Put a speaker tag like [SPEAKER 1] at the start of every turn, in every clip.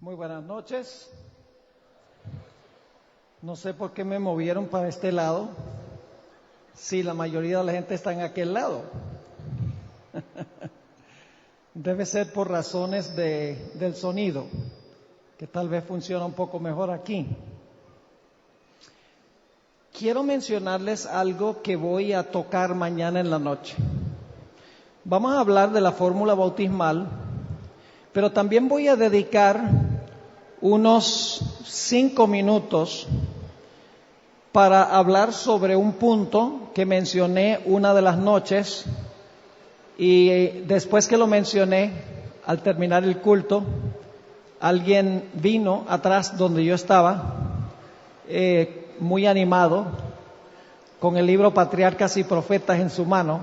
[SPEAKER 1] Muy buenas noches. No sé por qué me movieron para este lado, si la mayoría de la gente está en aquel lado. Debe ser por razones del sonido, que tal vez funciona un poco mejor aquí. Quiero mencionarles algo que voy a tocar mañana en la noche. Vamos a hablar de la fórmula bautismal, pero también voy a dedicar unos 5 minutos para hablar sobre un punto que mencioné una de las noches, y después que lo mencioné, al terminar el culto, alguien vino atrás donde yo estaba, muy animado, con el libro Patriarcas y Profetas en su mano,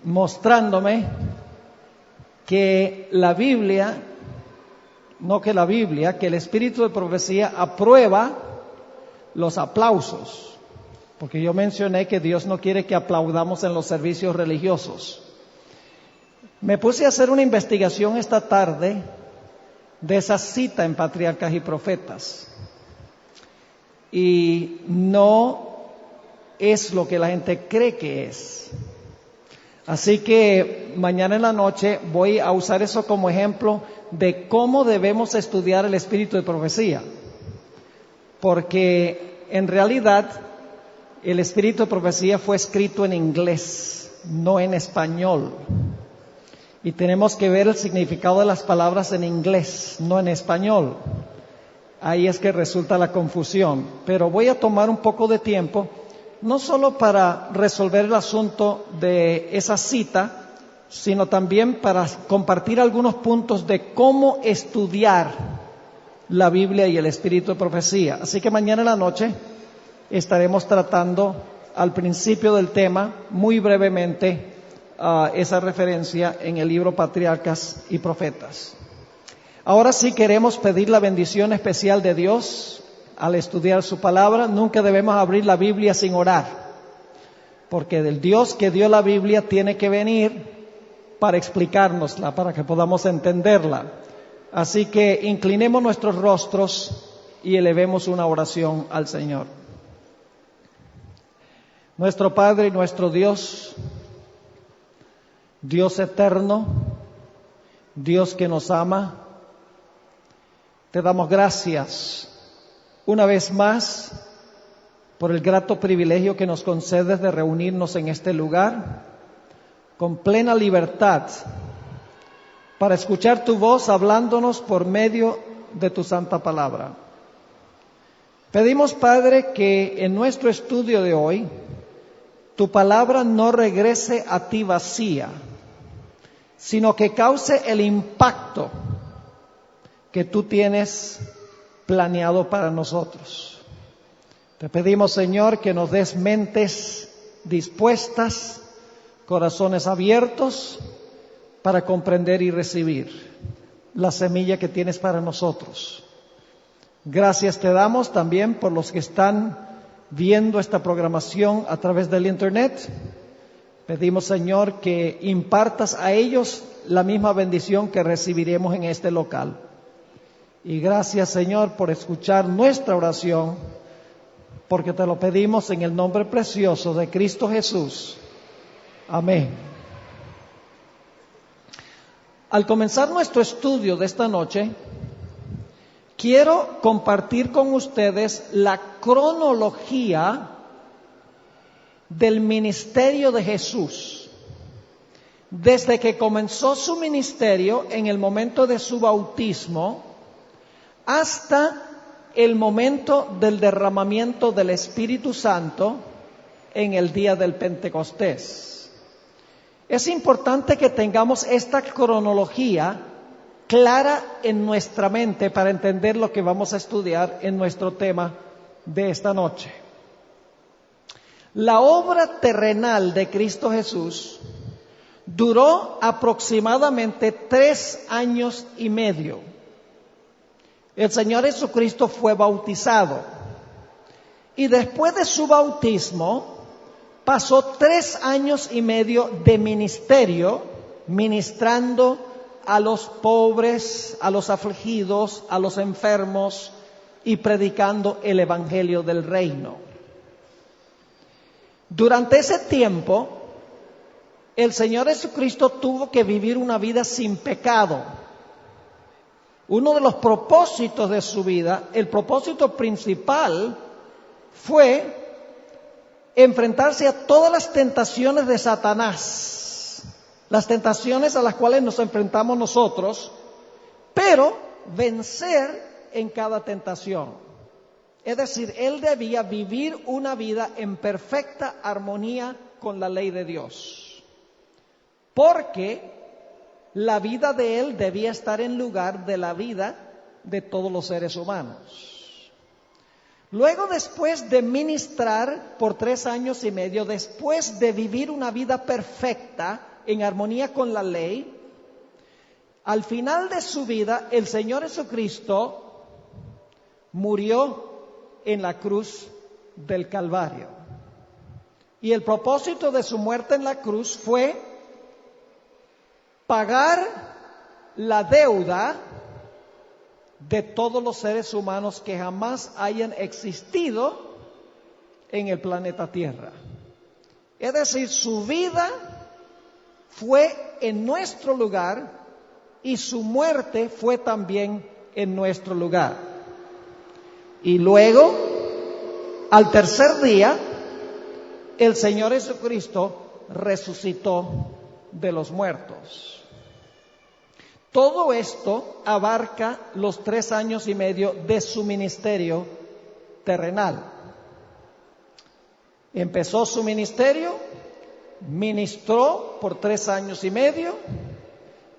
[SPEAKER 1] mostrándome que la Biblia, que el espíritu de profecía aprueba los aplausos, porque yo mencioné que Dios no quiere que aplaudamos en los servicios religiosos. Me puse a hacer una investigación esta tarde de esa cita en Patriarcas y Profetas, y no es lo que la gente cree que es. Así que mañana en la noche voy a usar eso como ejemplo de cómo debemos estudiar el espíritu de profecía, porque en realidad el espíritu de profecía fue escrito en inglés, no en español, y tenemos que ver el significado de las palabras en inglés, no en español. Ahí es que resulta la confusión, pero voy a tomar un poco de tiempo, no solo para resolver el asunto de esa cita, sino también para compartir algunos puntos de cómo estudiar la Biblia y el espíritu de profecía. Así que mañana en la noche estaremos tratando al principio del tema, muy brevemente, esa referencia en el libro Patriarcas y Profetas. Ahora sí queremos pedir la bendición especial de Dios al estudiar su palabra. Nunca debemos abrir la Biblia sin orar, porque del Dios que dio la Biblia tiene que venir para explicárnosla, para que podamos entenderla. Así que inclinemos nuestros rostros y elevemos una oración al Señor. Nuestro Padre y nuestro Dios, Dios eterno, Dios que nos ama, te damos gracias una vez más por el grato privilegio que nos concedes de reunirnos en este lugar con plena libertad para escuchar tu voz hablándonos por medio de tu santa palabra. Pedimos, Padre, que en nuestro estudio de hoy tu palabra no regrese a ti vacía, sino que cause el impacto que tú tienes planeado para nosotros. Te pedimos, Señor, que nos des mentes dispuestas, corazones abiertos para comprender y recibir la semilla que tienes para nosotros. Gracias te damos también por los que están viendo esta programación a través del internet. Pedimos, Señor, que impartas a ellos la misma bendición que recibiremos en este local. Y gracias, Señor, por escuchar nuestra oración, porque te lo pedimos en el nombre precioso de Cristo Jesús. Amén. Al comenzar nuestro estudio de esta noche, quiero compartir con ustedes la cronología del ministerio de Jesús, desde que comenzó su ministerio en el momento de su bautismo hasta el momento del derramamiento del Espíritu Santo en el día del Pentecostés. Es importante que tengamos esta cronología clara en nuestra mente para entender lo que vamos a estudiar en nuestro tema de esta noche. La obra terrenal de Cristo Jesús duró aproximadamente 3 años y medio. El Señor Jesucristo fue bautizado y después de su bautismo pasó 3 años y medio de ministerio, ministrando a los pobres, a los afligidos, a los enfermos y predicando el evangelio del reino. Durante ese tiempo, el Señor Jesucristo tuvo que vivir una vida sin pecado. Uno de los propósitos de su vida, el propósito principal, fue enfrentarse a todas las tentaciones de Satanás, las tentaciones a las cuales nos enfrentamos nosotros, pero vencer en cada tentación. Es decir, él debía vivir una vida en perfecta armonía con la ley de Dios, porque la vida de él debía estar en lugar de la vida de todos los seres humanos. Luego, después de ministrar por 3 años y medio, después de vivir una vida perfecta en armonía con la ley, al final de su vida, el Señor Jesucristo murió en la cruz del Calvario. Y el propósito de su muerte en la cruz fue pagar la deuda de todos los seres humanos que jamás hayan existido en el planeta Tierra. Es decir, su vida fue en nuestro lugar y su muerte fue también en nuestro lugar. Y luego, al tercer día, el Señor Jesucristo resucitó de los muertos. Todo esto abarca los 3 años y medio de su ministerio terrenal. Empezó su ministerio, ministró por 3 años y medio,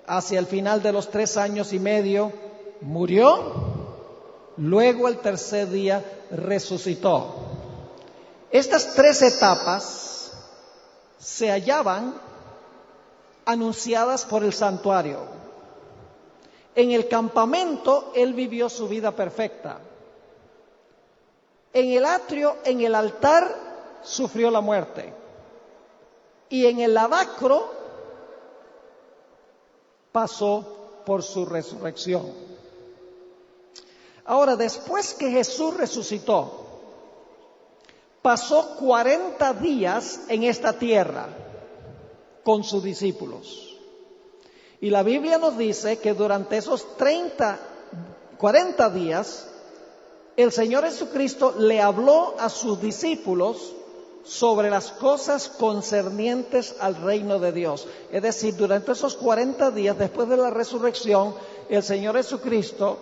[SPEAKER 1] hacia el final de los 3 años y medio murió, luego el tercer día resucitó. Estas 3 etapas se hallaban anunciadas por el santuario. En el campamento, él vivió su vida perfecta. En el atrio, en el altar, sufrió la muerte. Y en el lavacro, pasó por su resurrección. Ahora, después que Jesús resucitó, pasó 40 días en esta tierra con sus discípulos. Y la Biblia nos dice que durante esos 40 días, el Señor Jesucristo le habló a sus discípulos sobre las cosas concernientes al reino de Dios. Es decir, durante esos 40 días, después de la resurrección, el Señor Jesucristo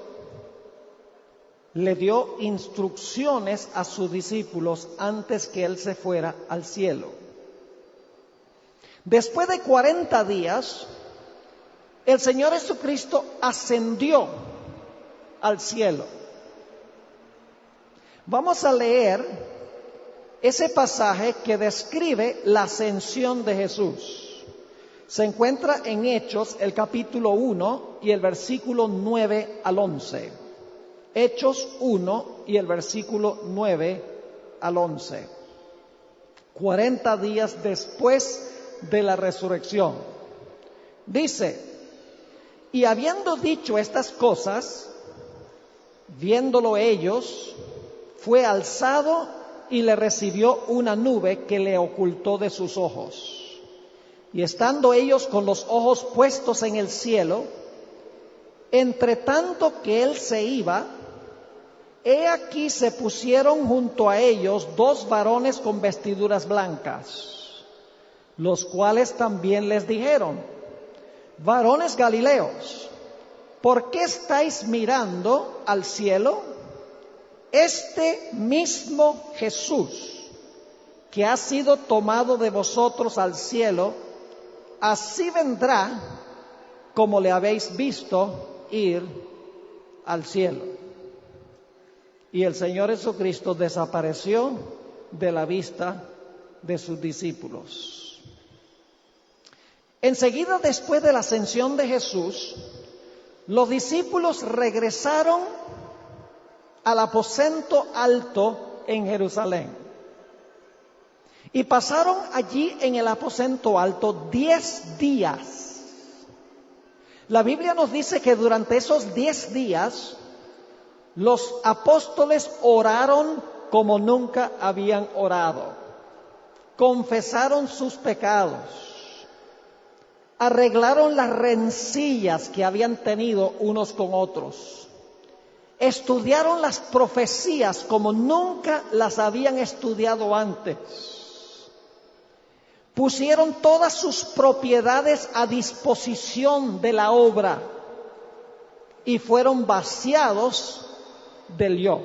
[SPEAKER 1] le dio instrucciones a sus discípulos antes que Él se fuera al cielo. Después de 40 días, el Señor Jesucristo ascendió al cielo. Vamos a leer ese pasaje que describe la ascensión de Jesús. Se encuentra en Hechos, el capítulo 1 y el versículo 9 al 11. Hechos 1 y el versículo 9 al 11. 40 días después de la resurrección. Dice: y habiendo dicho estas cosas, viéndolo ellos, fue alzado y le recibió una nube que le ocultó de sus ojos. Y estando ellos con los ojos puestos en el cielo, entre tanto que él se iba, he aquí se pusieron junto a ellos 2 varones con vestiduras blancas, los cuales también les dijeron: varones Galileos, ¿por qué estáis mirando al cielo? Este mismo Jesús, que ha sido tomado de vosotros al cielo, así vendrá como le habéis visto ir al cielo. Y el Señor Jesucristo desapareció de la vista de sus discípulos. Enseguida, después de la ascensión de Jesús, los discípulos regresaron al aposento alto en Jerusalén. Y pasaron allí en el aposento alto 10 días. La Biblia nos dice que durante esos 10 días los apóstoles oraron como nunca habían orado. Confesaron sus pecados. Arreglaron las rencillas que habían tenido unos con otros. Estudiaron las profecías como nunca las habían estudiado antes. Pusieron todas sus propiedades a disposición de la obra y fueron vaciados del yo,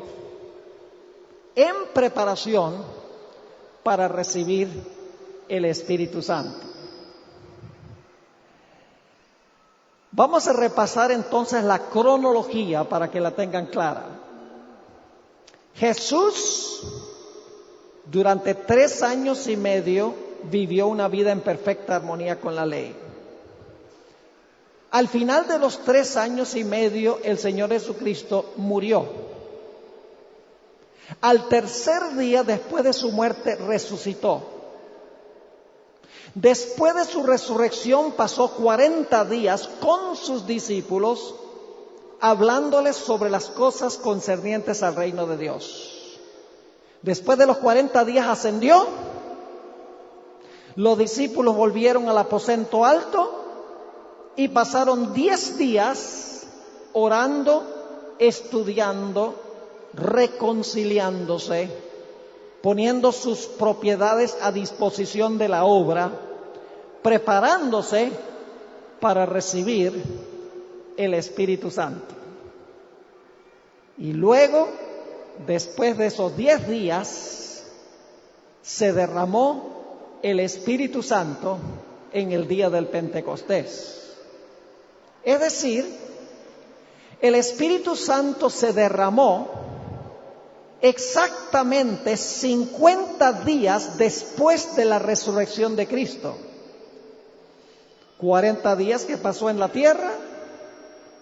[SPEAKER 1] en preparación para recibir el Espíritu Santo. Vamos a repasar entonces la cronología para que la tengan clara. Jesús, durante 3 años y medio, vivió una vida en perfecta armonía con la ley. Al final de los 3 años y medio, el Señor Jesucristo murió. Al tercer día, después de su muerte, resucitó. Después de su resurrección pasó 40 días con sus discípulos hablándoles sobre las cosas concernientes al reino de Dios. Después de los 40 días ascendió, los discípulos volvieron al aposento alto y pasaron 10 días orando, estudiando, reconciliándose, poniendo sus propiedades a disposición de la obra, preparándose para recibir el Espíritu Santo. Y luego, después de esos 10 días, se derramó el Espíritu Santo en el día del Pentecostés. Es decir, el Espíritu Santo se derramó exactamente 50 días después de la resurrección de Cristo. 40 días que pasó en la tierra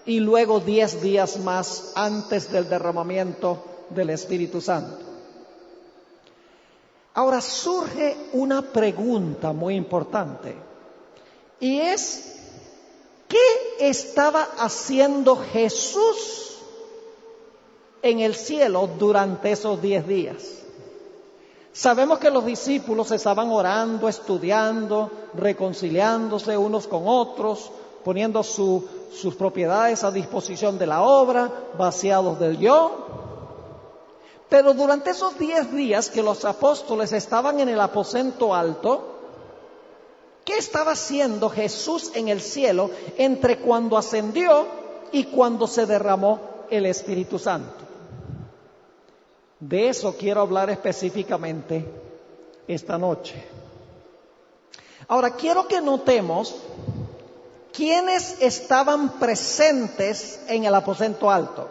[SPEAKER 1] y luego 10 días más antes del derramamiento del Espíritu Santo. Ahora surge una pregunta muy importante y es: ¿qué estaba haciendo Jesús en el cielo durante esos 10 días? Sabemos que los discípulos estaban orando, estudiando, reconciliándose unos con otros, poniendo sus propiedades a disposición de la obra, vaciados del yo. Pero durante esos 10 días que los apóstoles estaban en el aposento alto, ¿qué estaba haciendo Jesús en el cielo entre cuando ascendió y cuando se derramó el Espíritu Santo? De eso quiero hablar específicamente esta noche. Ahora, quiero que notemos quiénes estaban presentes en el aposento alto.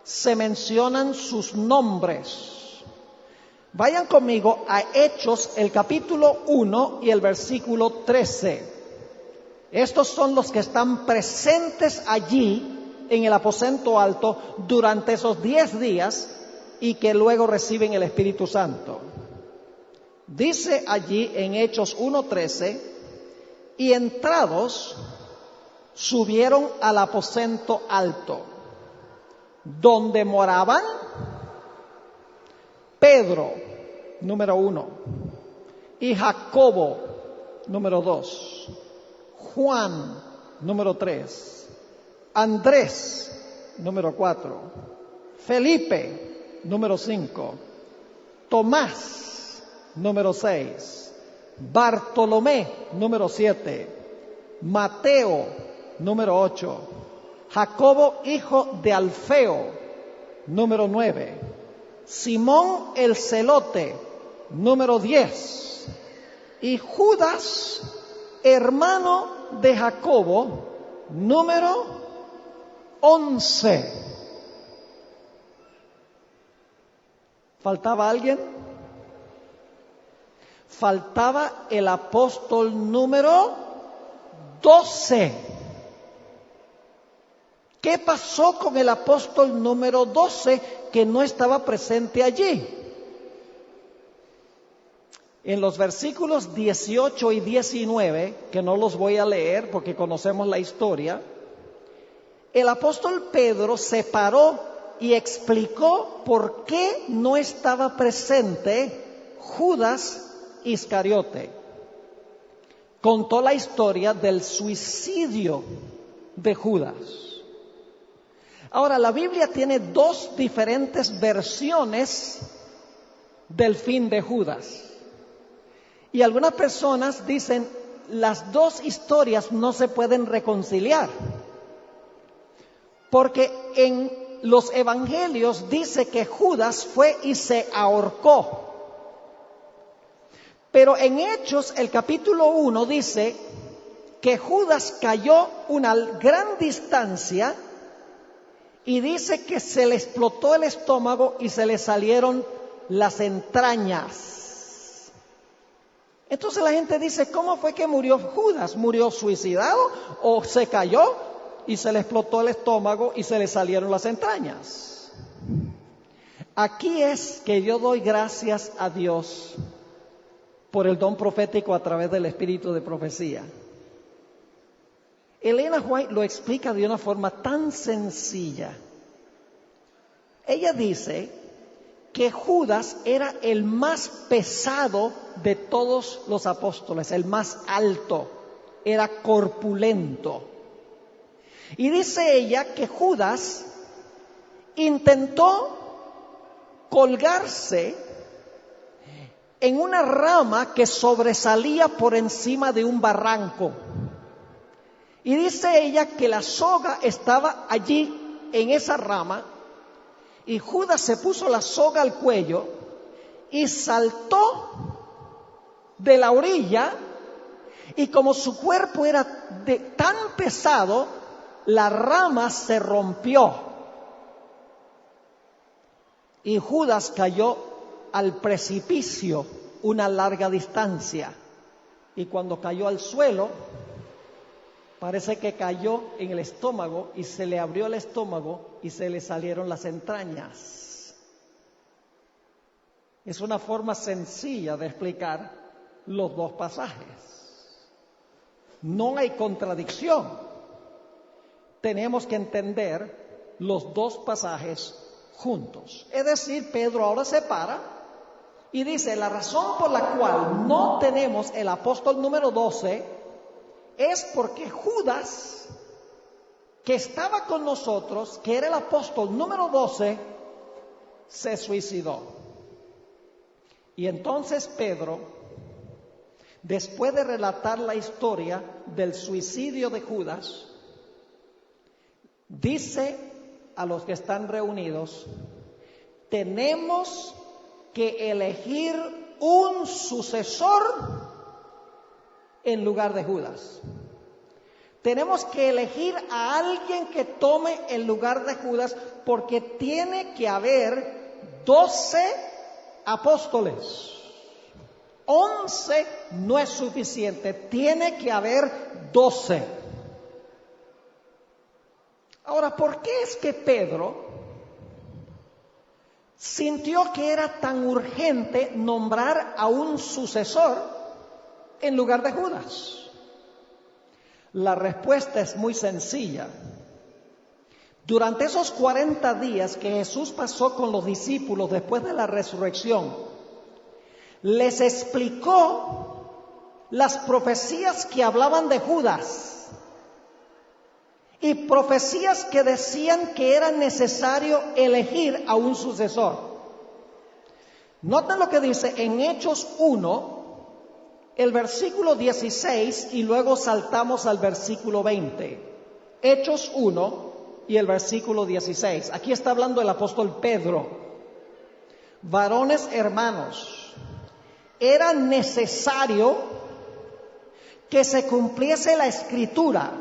[SPEAKER 1] Se mencionan sus nombres. Vayan conmigo a Hechos, el capítulo 1 y el versículo 13. Estos son los que están presentes allí en el aposento alto durante esos 10 días y que luego reciben el Espíritu Santo. Dice allí en Hechos 1:13: y entrados subieron al aposento alto, donde moraban Pedro, número 1, y Jacobo, número 2, Juan, número 3, Andrés, número 4, Felipe, número 5, Tomás, número 6, Bartolomé, número 7, Mateo, número 8, Jacobo, hijo de Alfeo, número 9, Simón el Celote, número 10, y Judas, hermano de Jacobo, número 11. ¿Faltaba alguien? Faltaba el apóstol número 12. ¿Qué pasó con el apóstol número 12 que no estaba presente allí? En los versículos 18 y 19, que no los voy a leer porque conocemos la historia, el apóstol Pedro se paró y explicó por qué no estaba presente Judas Iscariote. Contó la historia del suicidio de Judas. Ahora, la Biblia tiene dos diferentes versiones del fin de Judas. Y algunas personas dicen, las dos historias no se pueden reconciliar. Porque en los evangelios dice que Judas fue y se ahorcó. Pero en Hechos, el capítulo 1 dice que Judas cayó una gran distancia y dice que se le explotó el estómago y se le salieron las entrañas. Entonces la gente dice, ¿cómo fue que murió Judas? ¿Murió suicidado o se cayó y se le explotó el estómago y se le salieron las entrañas? Aquí es que yo doy gracias a Dios por el don profético a través del espíritu de profecía. Elena White lo explica de una forma tan sencilla. Ella dice que Judas era el más pesado de todos los apóstoles, el más alto, era corpulento. Y dice ella que Judas intentó colgarse en una rama que sobresalía por encima de un barranco. Y dice ella que la soga estaba allí en esa rama y Judas se puso la soga al cuello y saltó de la orilla y como su cuerpo era tan pesado, la rama se rompió y Judas cayó al precipicio una larga distancia y cuando cayó al suelo parece que cayó en el estómago y se le abrió el estómago y se le salieron las entrañas. Es una forma sencilla de explicar los dos pasajes. No hay contradicción. Tenemos que entender los dos pasajes juntos. Es decir, Pedro ahora se para y dice, la razón por la cual no tenemos el apóstol número 12 es porque Judas, que estaba con nosotros, que era el apóstol número 12, se suicidó. Y entonces Pedro, después de relatar la historia del suicidio de Judas, dice a los que están reunidos, tenemos que elegir un sucesor en lugar de Judas. Tenemos que elegir a alguien que tome el lugar de Judas porque tiene que haber 12 apóstoles. 11 no es suficiente, tiene que haber 12. Ahora, ¿por qué es que Pedro sintió que era tan urgente nombrar a un sucesor en lugar de Judas? La respuesta es muy sencilla. Durante esos 40 días que Jesús pasó con los discípulos después de la resurrección, les explicó las profecías que hablaban de Judas y profecías que decían que era necesario elegir a un sucesor. Noten lo que dice en Hechos 1, el versículo 16 y luego saltamos al versículo 20. Hechos 1 y el versículo 16. Aquí está hablando el apóstol Pedro. Varones hermanos, era necesario que se cumpliese la escritura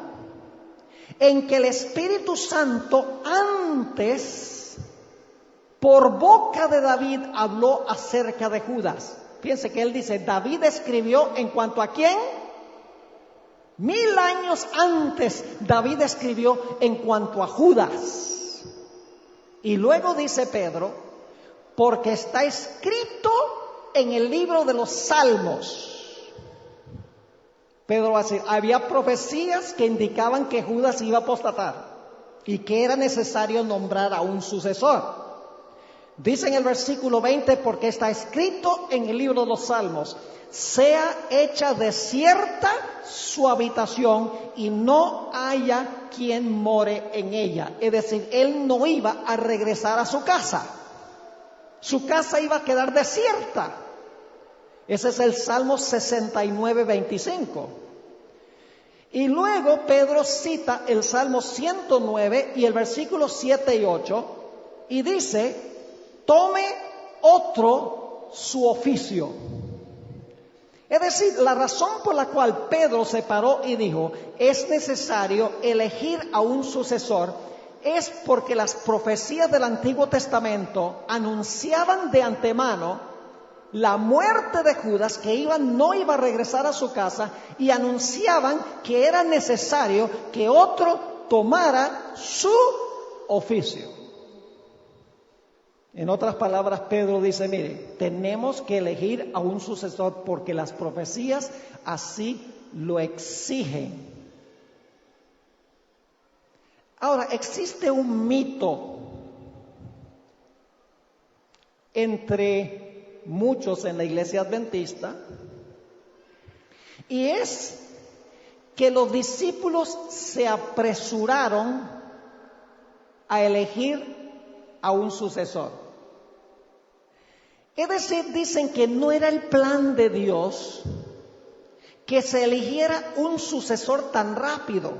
[SPEAKER 1] en que el Espíritu Santo antes por boca de David habló acerca de Judas. Fíjense que él dice, David escribió en cuanto a quién. 1000 años antes David escribió en cuanto a Judas. Y luego dice Pedro, porque está escrito en el libro de los Salmos. Pedro va a decir, había profecías que indicaban que Judas iba a apostatar y que era necesario nombrar a un sucesor. Dice en el versículo 20, porque está escrito en el libro de los Salmos, sea hecha desierta su habitación y no haya quien more en ella. Es decir, él no iba a regresar a su casa. Su casa iba a quedar desierta. Ese es el Salmo 69, 25. Y luego Pedro cita el Salmo 109 y el versículo 7 y 8 y dice, tome otro su oficio. Es decir, la razón por la cual Pedro se paró y dijo, es necesario elegir a un sucesor, es porque las profecías del Antiguo Testamento anunciaban de antemano la muerte de Judas, que no iba a regresar a su casa, y anunciaban que era necesario que otro tomara su oficio. En otras palabras, Pedro dice, mire, tenemos que elegir a un sucesor porque las profecías así lo exigen. Ahora, existe un mito entre muchos en la iglesia adventista, y es que los discípulos se apresuraron a elegir a un sucesor. Es decir, dicen que no era el plan de Dios que se eligiera un sucesor tan rápido,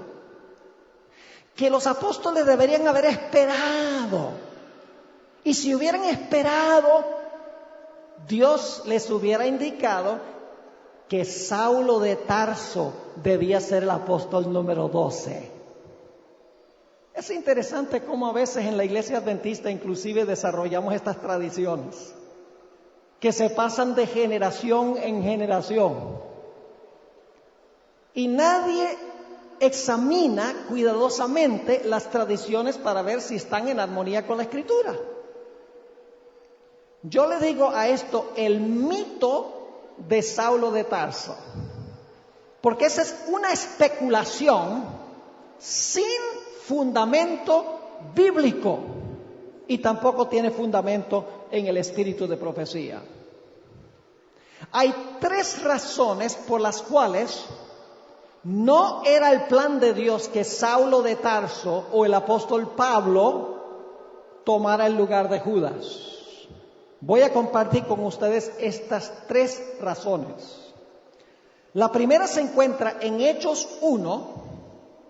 [SPEAKER 1] que los apóstoles deberían haber esperado, y si hubieran esperado, Dios les hubiera indicado que Saulo de Tarso debía ser el apóstol número 12. Es interesante cómo a veces en la iglesia adventista inclusive desarrollamos estas tradiciones que se pasan de generación en generación y nadie examina cuidadosamente las tradiciones para ver si están en armonía con la Escritura. Yo le digo a esto el mito de Saulo de Tarso, porque esa es una especulación sin fundamento bíblico y tampoco tiene fundamento en el espíritu de profecía. Hay 3 razones por las cuales no era el plan de Dios que Saulo de Tarso o el apóstol Pablo tomara el lugar de Judas. Voy a compartir con ustedes estas 3 razones. La primera se encuentra en Hechos 1,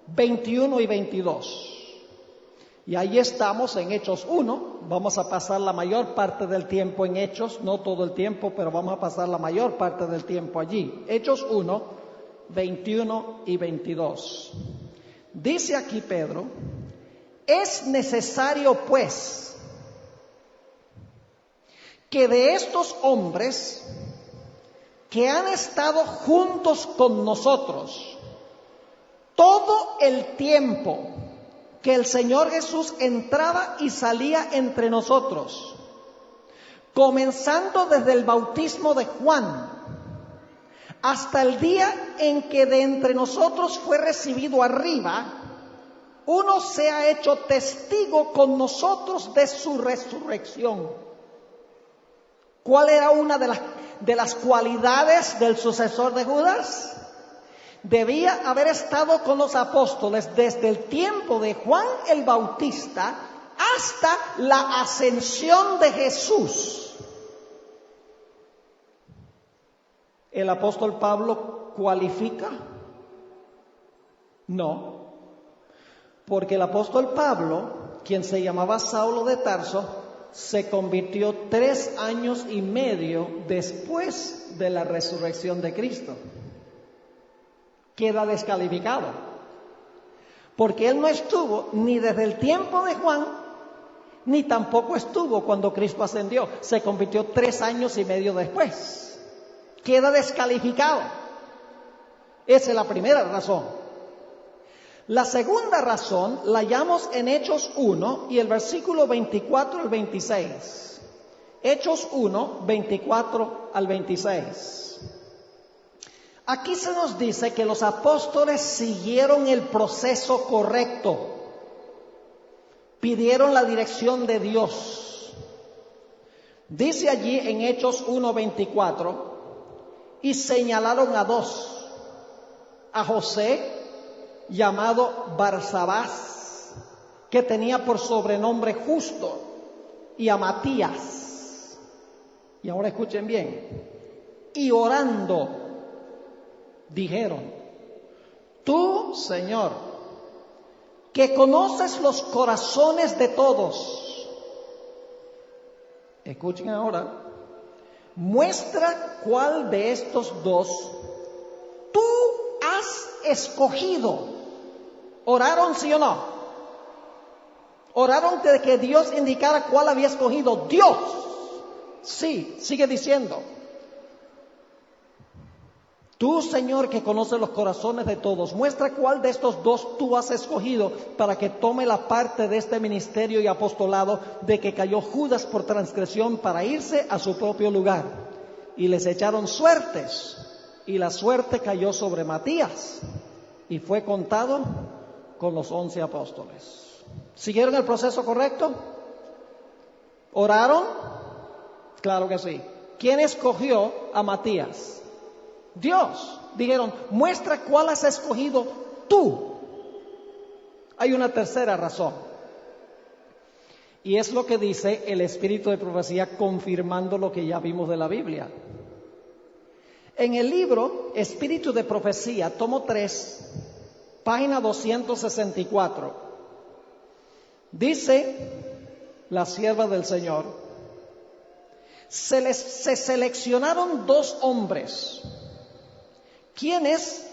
[SPEAKER 1] 21 y 22. Y ahí estamos en Hechos 1. Vamos a pasar la mayor parte del tiempo en Hechos, no todo el tiempo, pero vamos a pasar la mayor parte del tiempo allí. Hechos 1, 21 y 22. Dice aquí Pedro, es necesario pues que de estos hombres que han estado juntos con nosotros todo el tiempo que el Señor Jesús entraba y salía entre nosotros, comenzando desde el bautismo de Juan hasta el día en que de entre nosotros fue recibido arriba, uno se ha hecho testigo con nosotros de su resurrección. ¿Cuál era una de las cualidades del sucesor de Judas? Debía haber estado con los apóstoles desde el tiempo de Juan el Bautista hasta la ascensión de Jesús. ¿El apóstol Pablo cualifica? No, porque el apóstol Pablo, quien se llamaba Saulo de Tarso, se convirtió 3 años y medio después de la resurrección de Cristo. Queda descalificado, porque él no estuvo ni desde el tiempo de Juan, ni tampoco estuvo cuando Cristo ascendió. Se convirtió 3 años y medio después. Queda descalificado. Esa es la primera razón. La segunda razón la hallamos en Hechos 1 y el versículo 24 al 26. Hechos 1, 24 al 26. Aquí se nos dice que los apóstoles siguieron el proceso correcto, pidieron la dirección de Dios. Dice allí en Hechos 1, 24, y señalaron a dos, a José, llamado Barsabás, que tenía por sobrenombre Justo, y a Matías. Y ahora escuchen bien. Y orando, dijeron: tú, Señor, que conoces los corazones de todos, escuchen ahora, muestra cuál de estos dos tú has escogido. ¿Oraron, sí o no? Oraron de que Dios indicara cuál había escogido. Dios. Sí, sigue diciendo. Tú, Señor, que conoces los corazones de todos, muestra cuál de estos dos tú has escogido para que tome la parte de este ministerio y apostolado de que cayó Judas por transgresión para irse a su propio lugar. Y les echaron suertes, y la suerte cayó sobre Matías, y fue contado con los 11 apóstoles. ¿Siguieron el proceso correcto? ¿Oraron? Claro que sí. ¿Quién escogió a Matías? Dios. Dijeron: muestra cuál has escogido tú. Hay una tercera razón, y es lo que dice el espíritu de profecía, confirmando lo que ya vimos de la Biblia. En el libro Espíritu de Profecía, tomo 3, página 264, dice la sierva del Señor: se seleccionaron dos hombres, quienes,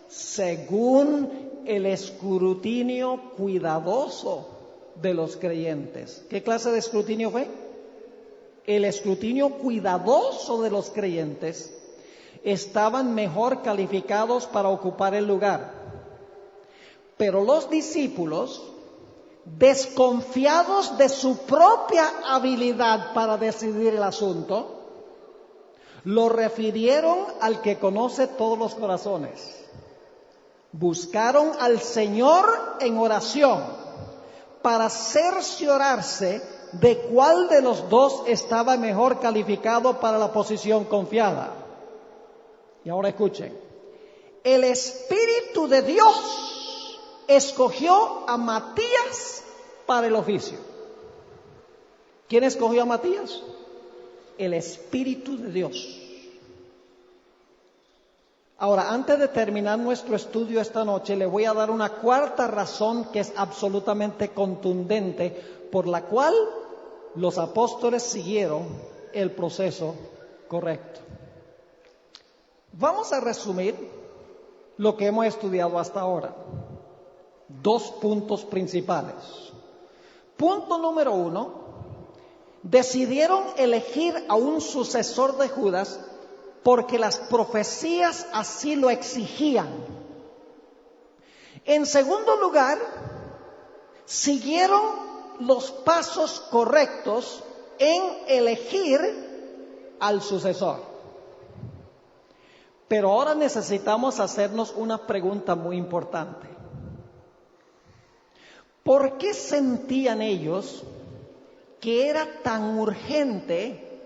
[SPEAKER 1] según el escrutinio cuidadoso de los creyentes. ¿Qué clase de escrutinio fue? El escrutinio cuidadoso de los creyentes, estaban mejor calificados para ocupar el lugar. Pero los discípulos, desconfiados de su propia habilidad para decidir el asunto, lo refirieron al que conoce todos los corazones. Buscaron al Señor en oración para cerciorarse de cuál de los dos estaba mejor calificado para la posición confiada. Y ahora escuchen, el Espíritu de Dios escogió a Matías para el oficio. ¿Quién escogió a Matías? El Espíritu de Dios. Ahora, antes de terminar nuestro estudio esta noche, le voy a dar una cuarta razón que es absolutamente contundente, por la cual los apóstoles siguieron el proceso correcto. Vamos a resumir lo que hemos estudiado hasta ahora. 2 puntos principales. Punto número 1, decidieron elegir a un sucesor de Judas porque las profecías así lo exigían. En segundo lugar, siguieron los pasos correctos en elegir al sucesor. Pero ahora necesitamos hacernos una pregunta muy importante. ¿Por qué sentían ellos que era tan urgente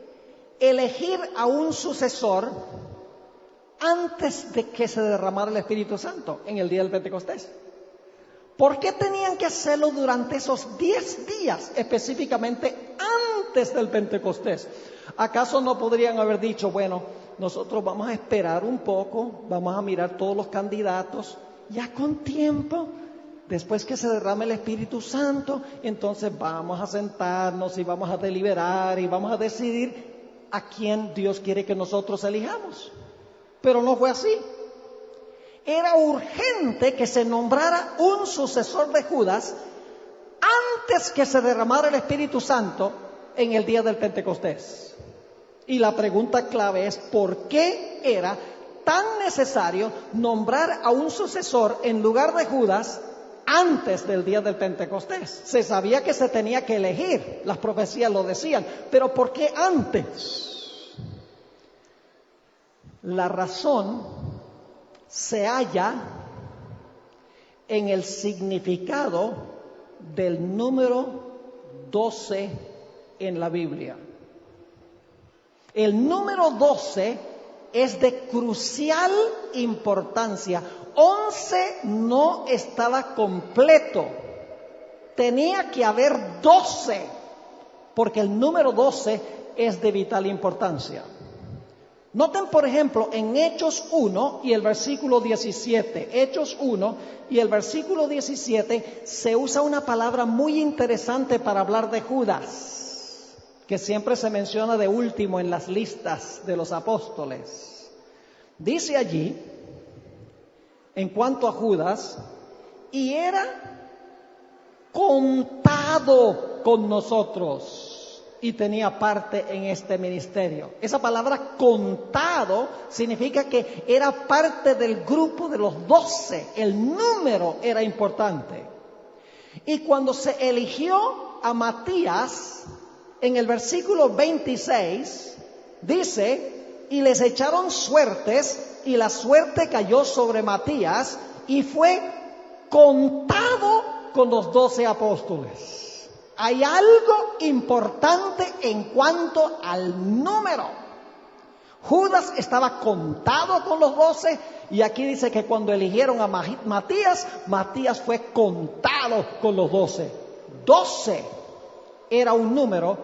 [SPEAKER 1] elegir a un sucesor antes de que se derramara el Espíritu Santo en el día del Pentecostés? ¿Por qué tenían que hacerlo durante esos 10 días, específicamente antes del Pentecostés? ¿Acaso no podrían haber dicho, bueno, nosotros vamos a esperar un poco, vamos a mirar todos los candidatos, ya con tiempo, después que se derrame el Espíritu Santo, entonces vamos a sentarnos y vamos a deliberar y vamos a decidir a quién Dios quiere que nosotros elijamos? Pero no fue así. Era urgente que se nombrara un sucesor de Judas antes que se derramara el Espíritu Santo en el día del Pentecostés. Y la pregunta clave es, ¿por qué era tan necesario nombrar a un sucesor en lugar de Judas antes del día del Pentecostés. Se sabía que se tenía que elegir, las profecías lo decían, pero ¿por qué antes? La razón se halla en el significado del número 12 en la Biblia. El número 12 es de crucial importancia. 11 no estaba completo. Tenía que haber 12, porque el número 12 es de vital importancia. Noten, por ejemplo, en Hechos 1 y el versículo 17. Hechos 1 y el versículo 17 se usa una palabra muy interesante para hablar de Judas, que siempre se menciona de último en las listas de los apóstoles. Dice allí, en cuanto a Judas, y era contado con nosotros y tenía parte en este ministerio. Esa palabra contado significa que era parte del grupo de los 12. El número era importante. Y cuando se eligió a Matías, en el versículo 26, dice, y les echaron suertes, y la suerte cayó sobre Matías, y fue contado con los 12 apóstoles. Hay algo importante en cuanto al número. Judas estaba contado con los 12, y aquí dice que cuando eligieron a Matías, Matías fue contado con los 12. 12 era un número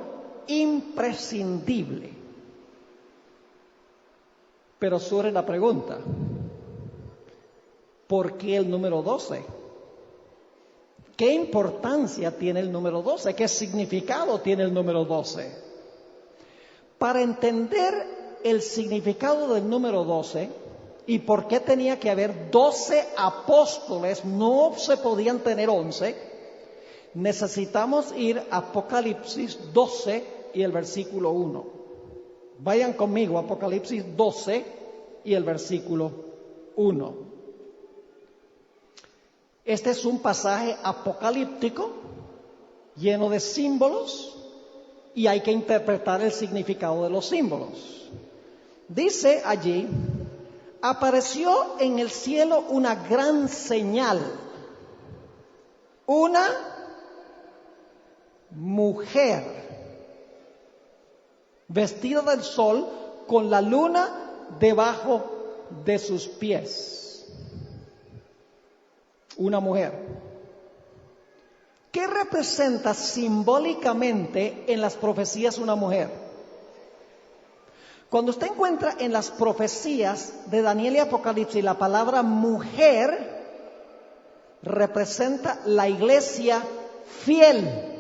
[SPEAKER 1] imprescindible. Pero surge la pregunta, ¿por qué el número 12? ¿Qué importancia tiene el número 12? ¿Qué significado tiene el número 12? Para entender el significado del número 12 y por qué tenía que haber 12 apóstoles, no se podían tener 11, necesitamos ir a Apocalipsis 12 y el versículo 1. Vayan conmigo, Apocalipsis 12 y el versículo 1. Este es un pasaje apocalíptico, lleno de símbolos, y hay que interpretar el significado de los símbolos. Dice allí, apareció en el cielo una gran señal, una mujer vestida del sol con la luna debajo de sus pies. Una mujer. ¿Qué representa simbólicamente en las profecías una mujer? Cuando usted encuentra en las profecías de Daniel y Apocalipsis la palabra mujer, representa la iglesia fiel.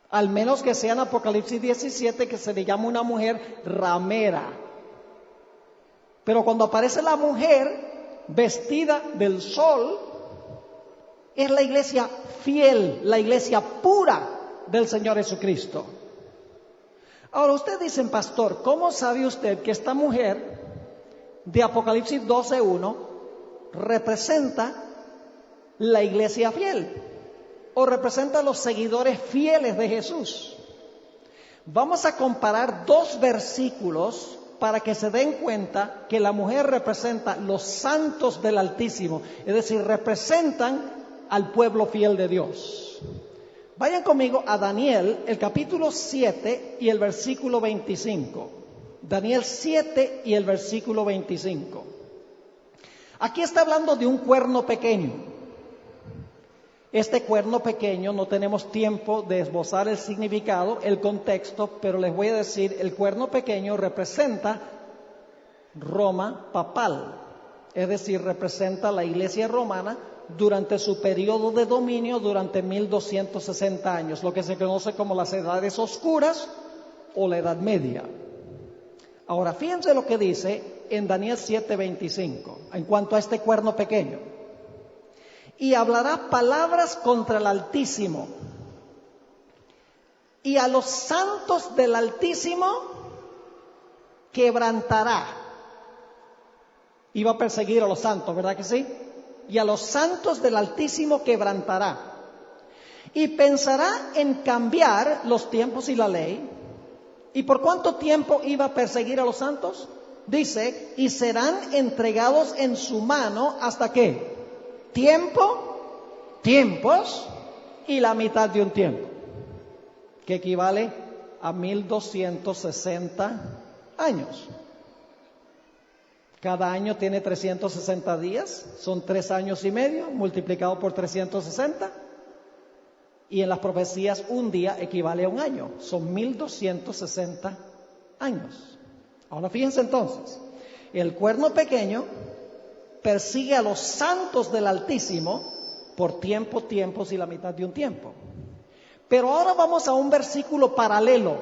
[SPEAKER 1] Al menos que sea en Apocalipsis 17 que se le llama una mujer ramera. Pero cuando aparece la mujer vestida del sol, es la iglesia fiel, la iglesia pura del Señor Jesucristo. Ahora usted dice, pastor, ¿cómo sabe usted que esta mujer de Apocalipsis 12:1 representa la iglesia fiel o representa a los seguidores fieles de Jesús? Vamos a comparar dos versículos para que se den cuenta que la mujer representa los santos del Altísimo, es decir, representan al pueblo fiel de Dios. Vayan conmigo a Daniel, el capítulo 7 y el versículo 25. Daniel 7 y el versículo 25. Aquí está hablando de un cuerno pequeño. Este cuerno pequeño, no tenemos tiempo de esbozar el significado, el contexto, pero les voy a decir, el cuerno pequeño representa Roma papal, es decir, representa la iglesia romana durante su periodo de dominio durante 1260 años, lo que se conoce como las edades oscuras o la Edad Media. Ahora, fíjense lo que dice en Daniel 7:25, en cuanto a este cuerno pequeño. Y hablará palabras contra el Altísimo, y a los santos del Altísimo quebrantará. Iba a perseguir a los santos, ¿verdad que sí? y a los santos del Altísimo quebrantará. Y pensará en cambiar los tiempos y la ley. ¿Y por cuánto tiempo iba a perseguir a los santos? Dice, y serán entregados en su mano, ¿hasta qué? Tiempos y la mitad de un tiempo, que equivale a 1260 años. Cada año tiene 360 días, son 3 años y medio, multiplicado por 360. Y en las profecías un día equivale a un año, son 1260 años. Ahora fíjense entonces, el cuerno pequeño persigue a los santos del Altísimo por tiempos y la mitad de un tiempo. Pero ahora vamos a un versículo paralelo,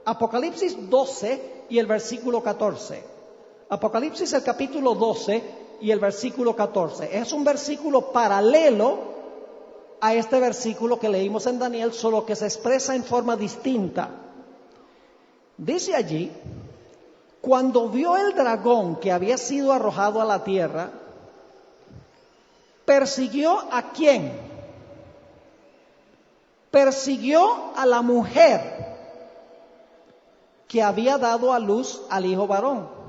[SPEAKER 1] Apocalipsis 12 y el versículo 14. Apocalipsis el capítulo 12 y el versículo 14. Es un versículo paralelo a este versículo que leímos en Daniel, solo que se expresa en forma distinta. Dice allí, cuando vio el dragón que había sido arrojado a la tierra, ¿persiguió a quién? Persiguió a la mujer que había dado a luz al hijo varón.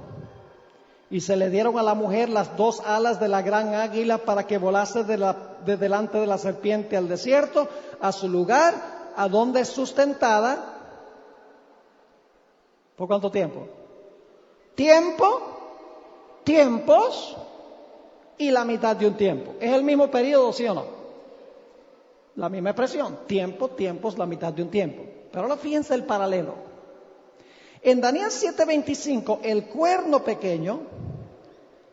[SPEAKER 1] Y se le dieron a la mujer las 2 alas de la gran águila para que volase de delante de la serpiente al desierto, a su lugar, a donde es sustentada. ¿Por cuánto tiempo? Tiempos y la mitad de un tiempo. ¿Es el mismo periodo, sí o no? La misma expresión, tiempos, la mitad de un tiempo. Pero ahora fíjense el paralelo. En Daniel 7:25, el cuerno pequeño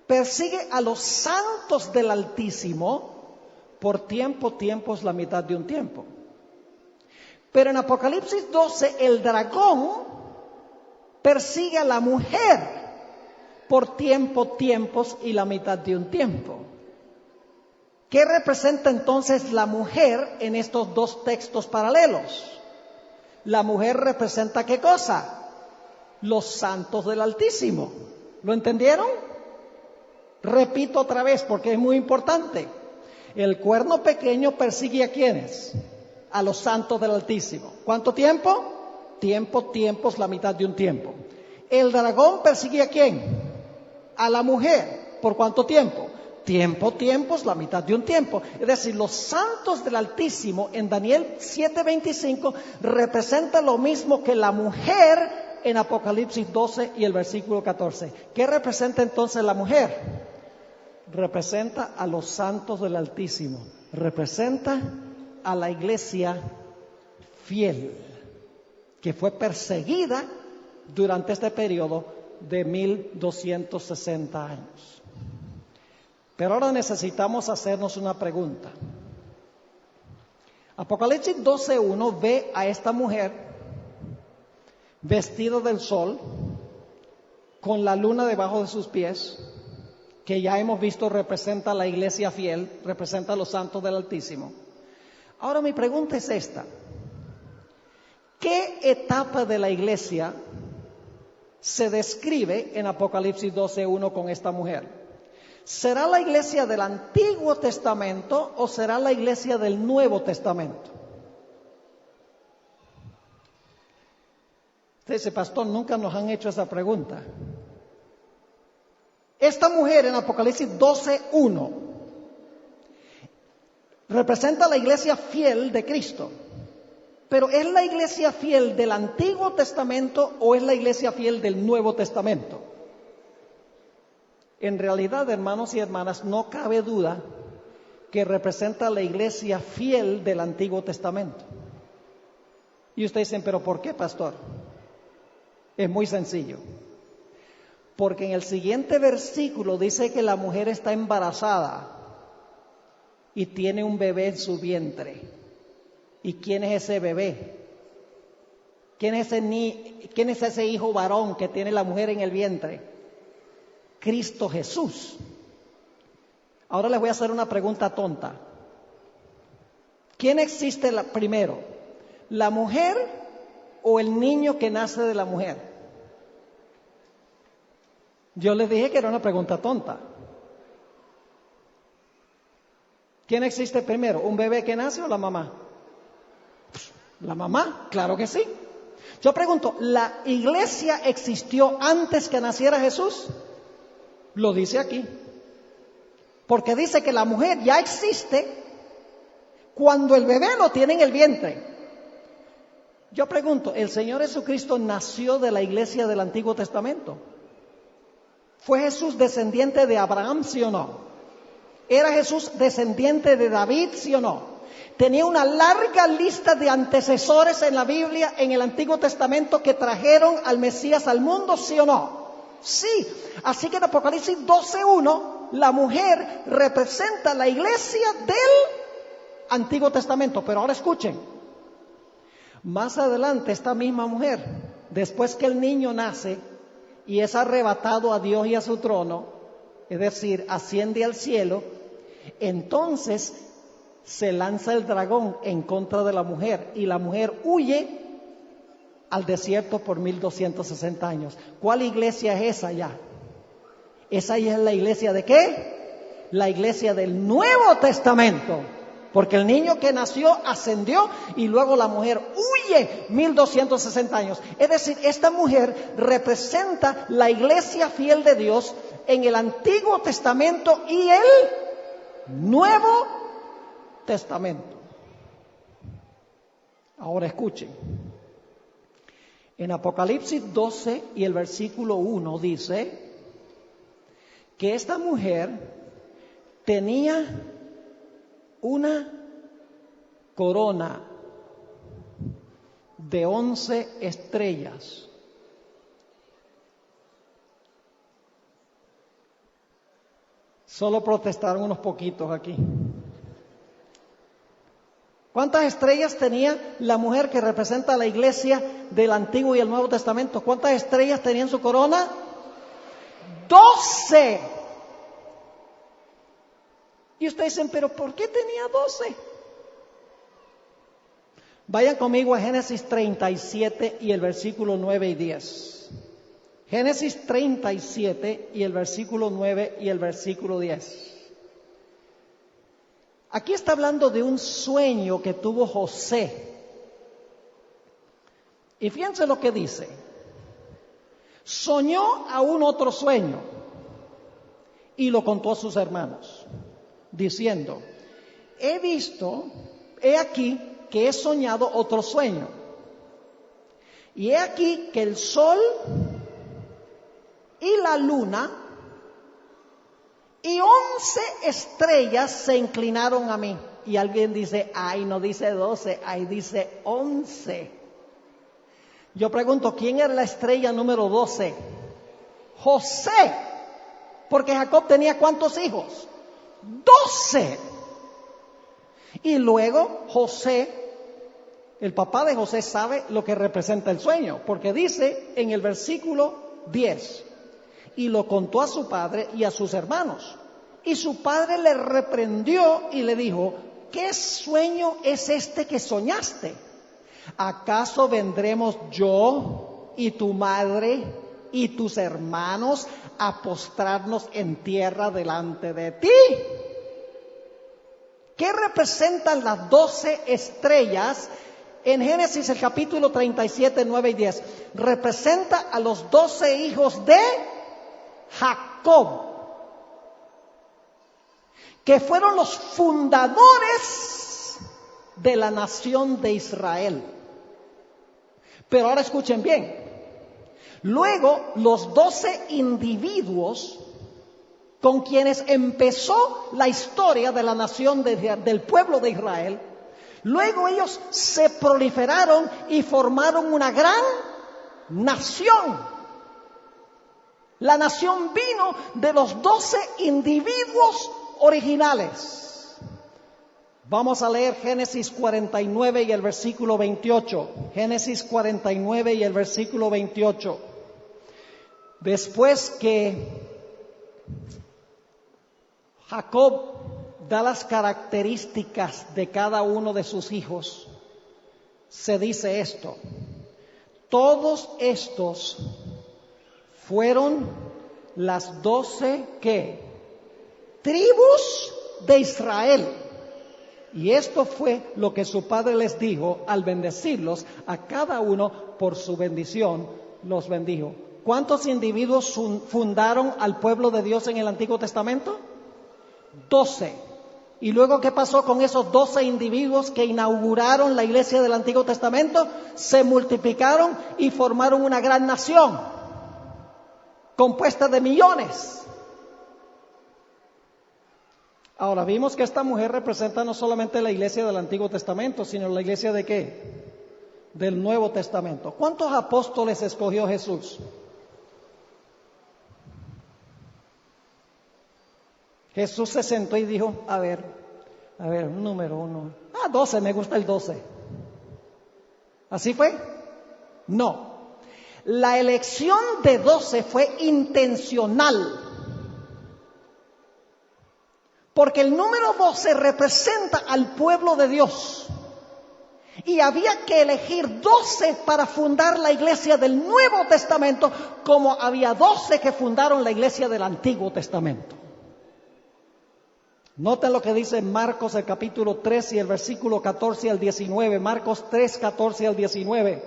[SPEAKER 1] persigue a los santos del Altísimo por tiempos, la mitad de un tiempo. Pero en Apocalipsis 12, el dragón persigue a la mujer por tiempos y la mitad de un tiempo. ¿Qué representa entonces la mujer en estos 2 textos paralelos? La mujer representa ¿qué cosa? Los santos del Altísimo. ¿Lo entendieron? Repito otra vez porque es muy importante. El cuerno pequeño persigue a ¿quiénes? A los santos del Altísimo. ¿Cuánto tiempo? Tiempos, la mitad de un tiempo. El dragón persigue a ¿quién? A la mujer. ¿Por cuánto tiempo? Tiempos, la mitad de un tiempo. Es decir, los santos del Altísimo en Daniel 7:25 representan lo mismo que la mujer en Apocalipsis 12 y el versículo 14. ¿Qué representa entonces la mujer? Representa a los santos del Altísimo. Representa a la iglesia fiel, que fue perseguida durante este periodo de 1260 años. Pero ahora necesitamos hacernos una pregunta. Apocalipsis 12:1 ve a esta mujer vestido del sol, con la luna debajo de sus pies, que ya hemos visto representa a la iglesia fiel, representa a los santos del Altísimo. Ahora mi pregunta es esta: ¿qué etapa de la iglesia se describe en Apocalipsis 12:1 con esta mujer? ¿Será la iglesia del Antiguo Testamento o será la iglesia del Nuevo Testamento? Dice, pastor, nunca nos han hecho esa pregunta. Esta mujer en Apocalipsis 12:1 representa a la iglesia fiel de Cristo. Pero ¿es la iglesia fiel del Antiguo Testamento o es la iglesia fiel del Nuevo Testamento? En realidad, hermanos y hermanas, no cabe duda que representa a la iglesia fiel del Antiguo Testamento. Y ustedes dicen, ¿pero por qué, pastor? Es muy sencillo. Porque en el siguiente versículo dice que la mujer está embarazada y tiene un bebé en su vientre. ¿Y quién es ese bebé? ¿Quién es ese hijo varón que tiene la mujer en el vientre? Cristo Jesús. Ahora les voy a hacer una pregunta tonta. ¿Quién existe primero? ¿La mujer o el niño que nace de la mujer? Yo les dije que era una pregunta tonta. ¿Quién existe primero? ¿Un bebé que nace o la mamá? La mamá, claro que sí. Yo pregunto, ¿la iglesia existió antes que naciera Jesús? Lo dice aquí. Porque dice que la mujer ya existe cuando el bebé lo tiene en el vientre. Yo pregunto, ¿el Señor Jesucristo nació de la iglesia del Antiguo Testamento? ¿Fue Jesús descendiente de Abraham, sí o no? ¿Era Jesús descendiente de David, sí o no? Tenía una larga lista de antecesores en la Biblia, en el Antiguo Testamento, que trajeron al Mesías al mundo, ¿sí o no? Sí. Así que en Apocalipsis 12:1, la mujer representa la iglesia del Antiguo Testamento. Pero ahora escuchen. Más adelante, esta misma mujer, después que el niño nace y es arrebatado a Dios y a su trono, es decir, asciende al cielo, entonces se lanza el dragón en contra de la mujer y la mujer huye al desierto por 1260 años. ¿Cuál iglesia es esa ya? Esa ya es la iglesia ¿de qué? La iglesia del Nuevo Testamento. Porque el niño que nació ascendió y luego la mujer huye 1260 años. Es decir, esta mujer representa la iglesia fiel de Dios en el Antiguo Testamento y el Nuevo Testamento. Ahora escuchen. En Apocalipsis 12 y el versículo 1 dice que esta mujer tenía una corona de 11 estrellas. Solo protestaron unos poquitos aquí. ¿Cuántas estrellas tenía la mujer que representa a la iglesia del Antiguo y el Nuevo Testamento? ¿Cuántas estrellas tenía en su corona? 12. Y ustedes dicen, ¿pero por qué tenía 12? Vayan conmigo a Génesis 37 y el versículo 9 y 10. Génesis 37 y el versículo 9 y el versículo 10. Aquí está hablando de un sueño que tuvo José. Y fíjense lo que dice. Soñó aún otro sueño y lo contó a sus hermanos, diciendo, he aquí que he soñado otro sueño. Y he aquí que el sol y la luna y 11 estrellas se inclinaron a mí. Y alguien dice, ay, no dice 12, ahí dice 11. Yo pregunto, ¿quién era la estrella número 12? José. Porque Jacob tenía ¿cuántos hijos? 12. Y luego José, el papá de José, sabe lo que representa el sueño. Porque dice en el versículo 10, y lo contó a su padre y a sus hermanos. Y su padre le reprendió y le dijo, ¿qué sueño es este que soñaste? ¿Acaso vendremos yo y tu madre y tus hermanos a postrarnos en tierra delante de ti? ¿Qué representan las 12 estrellas? En Génesis el capítulo 37, 9 y 10. Representa a los 12 hijos de Jacob, que fueron los fundadores de la nación de Israel. Pero ahora escuchen bien. Luego, los 12 individuos con quienes empezó la historia de la nación del pueblo de Israel, luego ellos se proliferaron y formaron una gran nación. La nación vino de los 12 individuos originales. Vamos a leer Génesis 49 y el versículo 28. Génesis 49 y el versículo 28. Después que Jacob da las características de cada uno de sus hijos, se dice esto: todos estos fueron las 12 ¿qué? Tribus de Israel. Y esto fue lo que su padre les dijo al bendecirlos, a cada uno por su bendición los bendijo. ¿Cuántos individuos fundaron al pueblo de Dios en el Antiguo Testamento? 12. ¿Y luego qué pasó con esos 12 individuos que inauguraron la iglesia del Antiguo Testamento? Se multiplicaron y formaron una gran nación, compuesta de millones. Ahora, vimos que esta mujer representa no solamente la iglesia del Antiguo Testamento, sino la iglesia ¿de qué? Del Nuevo Testamento. ¿Cuántos apóstoles escogió Jesús? Jesús se sentó y dijo, a ver, número 1. 12, me gusta el 12. ¿Así fue? No. La elección de 12 fue intencional. Porque el número 12 representa al pueblo de Dios. Y había que elegir 12 para fundar la iglesia del Nuevo Testamento, como había 12 que fundaron la iglesia del Antiguo Testamento. Noten lo que dice Marcos el capítulo 3 y el versículo 14 al 19. Marcos 3, 14 al 19.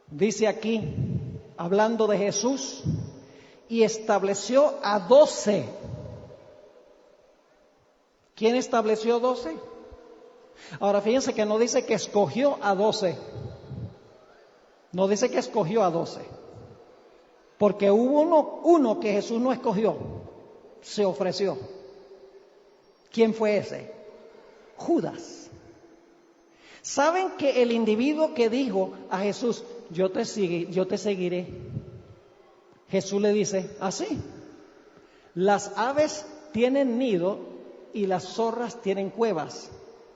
[SPEAKER 1] Dice aquí, hablando de Jesús, y estableció a 12. ¿Quién estableció 12? Ahora fíjense que no dice que escogió a 12. No dice que escogió a 12. Porque hubo uno que Jesús no escogió, se ofreció. ¿Quién fue ese? Judas. ¿Saben que el individuo que dijo a Jesús, yo te seguiré? Jesús le dice, así. Las aves tienen nido y las zorras tienen cuevas,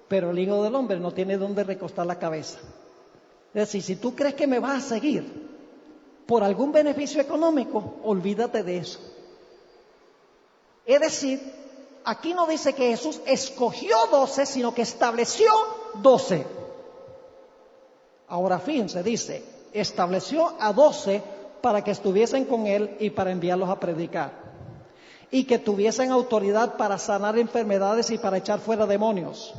[SPEAKER 1] pero el Hijo del Hombre no tiene dónde recostar la cabeza. Es decir, si tú crees que me vas a seguir por algún beneficio económico, olvídate de eso. Es decir, aquí no dice que Jesús escogió 12, sino que estableció 12. Ahora fíjense, dice, estableció a 12 para que estuviesen con él y para enviarlos a predicar. Y que tuviesen autoridad para sanar enfermedades y para echar fuera demonios.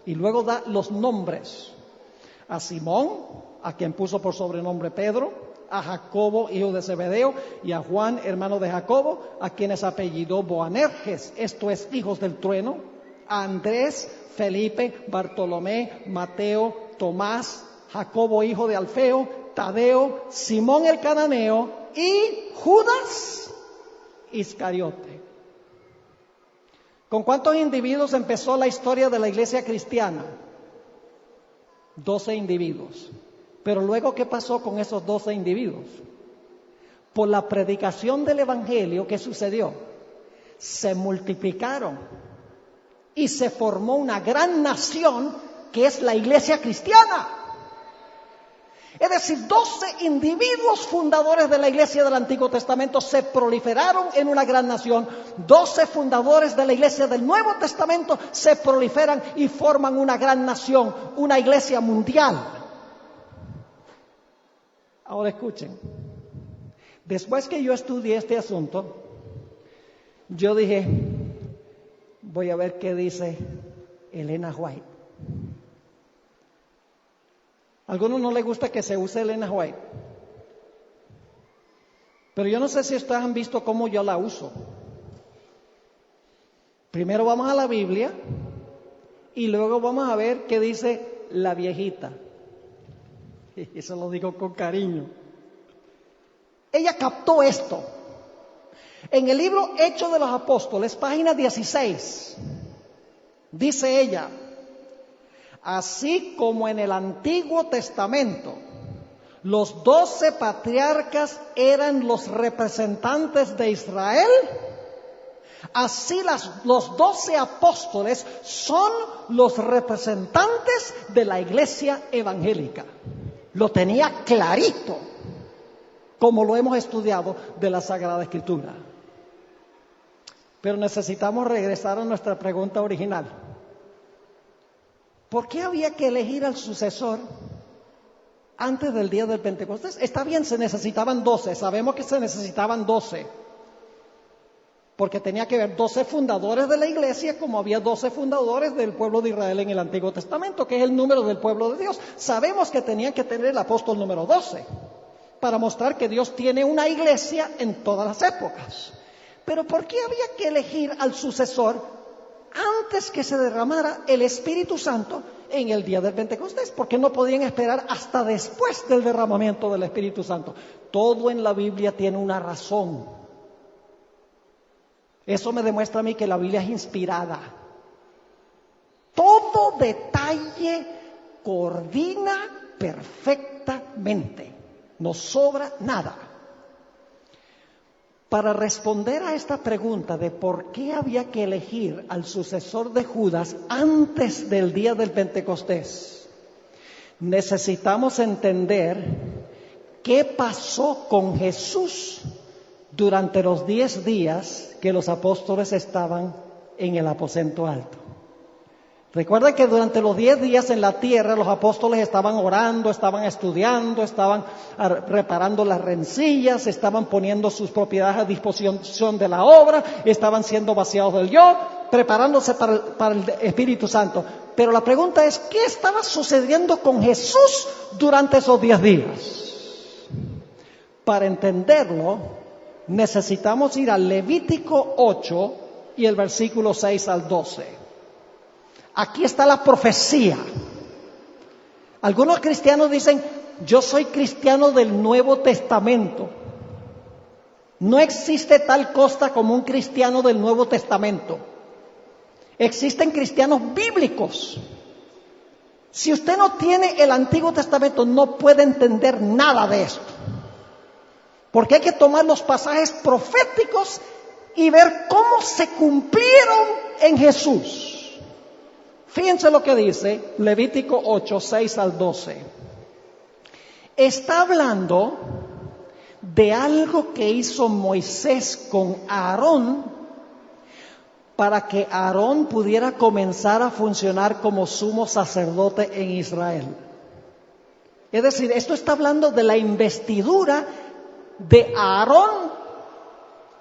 [SPEAKER 1] Y luego da los nombres. A Simón, a quien puso por sobrenombre Pedro, a Jacobo, hijo de Zebedeo, y a Juan, hermano de Jacobo, a quienes apellidó Boanerges, esto es, hijos del trueno, a Andrés, Felipe, Bartolomé, Mateo, Tomás, Jacobo, hijo de Alfeo, Tadeo, Simón el cananeo y Judas Iscariote. ¿Con cuántos individuos empezó la historia de la iglesia cristiana? 12 individuos. Pero luego, ¿qué pasó con esos 12 individuos? Por la predicación del evangelio, ¿qué sucedió? Se multiplicaron y se formó una gran nación que es la iglesia cristiana. Es decir, 12 individuos fundadores de la iglesia del Antiguo Testamento se proliferaron en una gran nación. 12 fundadores de la iglesia del Nuevo Testamento se proliferan y forman una gran nación, una iglesia mundial. Ahora escuchen, después que yo estudié este asunto, yo dije, voy a ver qué dice Elena White. A algunos no les gusta que se use Elena White, pero yo no sé si ustedes han visto cómo yo la uso. Primero vamos a la Biblia y luego vamos a ver qué dice la viejita. Y eso lo digo con cariño. Ella captó esto. En el libro Hechos de los Apóstoles, página 16, dice ella, así como en el Antiguo Testamento los 12 patriarcas eran los representantes de Israel, así los 12 apóstoles son los representantes de la iglesia evangélica. Lo tenía clarito, como lo hemos estudiado de la Sagrada Escritura. Pero necesitamos regresar a nuestra pregunta original. ¿Por qué había que elegir al sucesor antes del día del Pentecostés? Está bien, se necesitaban 12, sabemos que se necesitaban 12. porque tenía que haber 12 fundadores de la iglesia, como había 12 fundadores del pueblo de Israel en el Antiguo Testamento, que es el número del pueblo de Dios. Sabemos que tenía que tener el apóstol número 12, para mostrar que Dios tiene una iglesia en todas las épocas. Pero ¿por qué había que elegir al sucesor antes que se derramara el Espíritu Santo en el día del Pentecostés? ¿Por qué no podían esperar hasta después del derramamiento del Espíritu Santo? Todo en la Biblia tiene una razón. Eso me demuestra a mí que la Biblia es inspirada. Todo detalle coordina perfectamente. No sobra nada. Para responder a esta pregunta de por qué había que elegir al sucesor de Judas antes del día del Pentecostés, necesitamos entender qué pasó con Jesús durante los 10 días que los apóstoles estaban en el aposento alto. Recuerda que durante los 10 días en la tierra los apóstoles estaban orando, estaban estudiando, estaban reparando las rencillas, estaban poniendo sus propiedades a disposición de la obra, estaban siendo vaciados del yo, preparándose para el Espíritu Santo. Pero la pregunta es, ¿qué estaba sucediendo con Jesús durante esos 10 días? Para entenderlo, necesitamos ir al Levítico 8 y el versículo 6 al 12. Aquí está la profecía. Algunos cristianos dicen, yo soy cristiano del Nuevo Testamento. No existe tal cosa como un cristiano del Nuevo Testamento. Existen cristianos bíblicos. Si usted no tiene el Antiguo Testamento, no puede entender nada de esto. Porque hay que tomar los pasajes proféticos y ver cómo se cumplieron en Jesús. Fíjense lo que dice Levítico 8, 6 al 12. Está hablando de algo que hizo Moisés con Aarón para que Aarón pudiera comenzar a funcionar como sumo sacerdote en Israel. Es decir, esto está hablando de la investidura de Aarón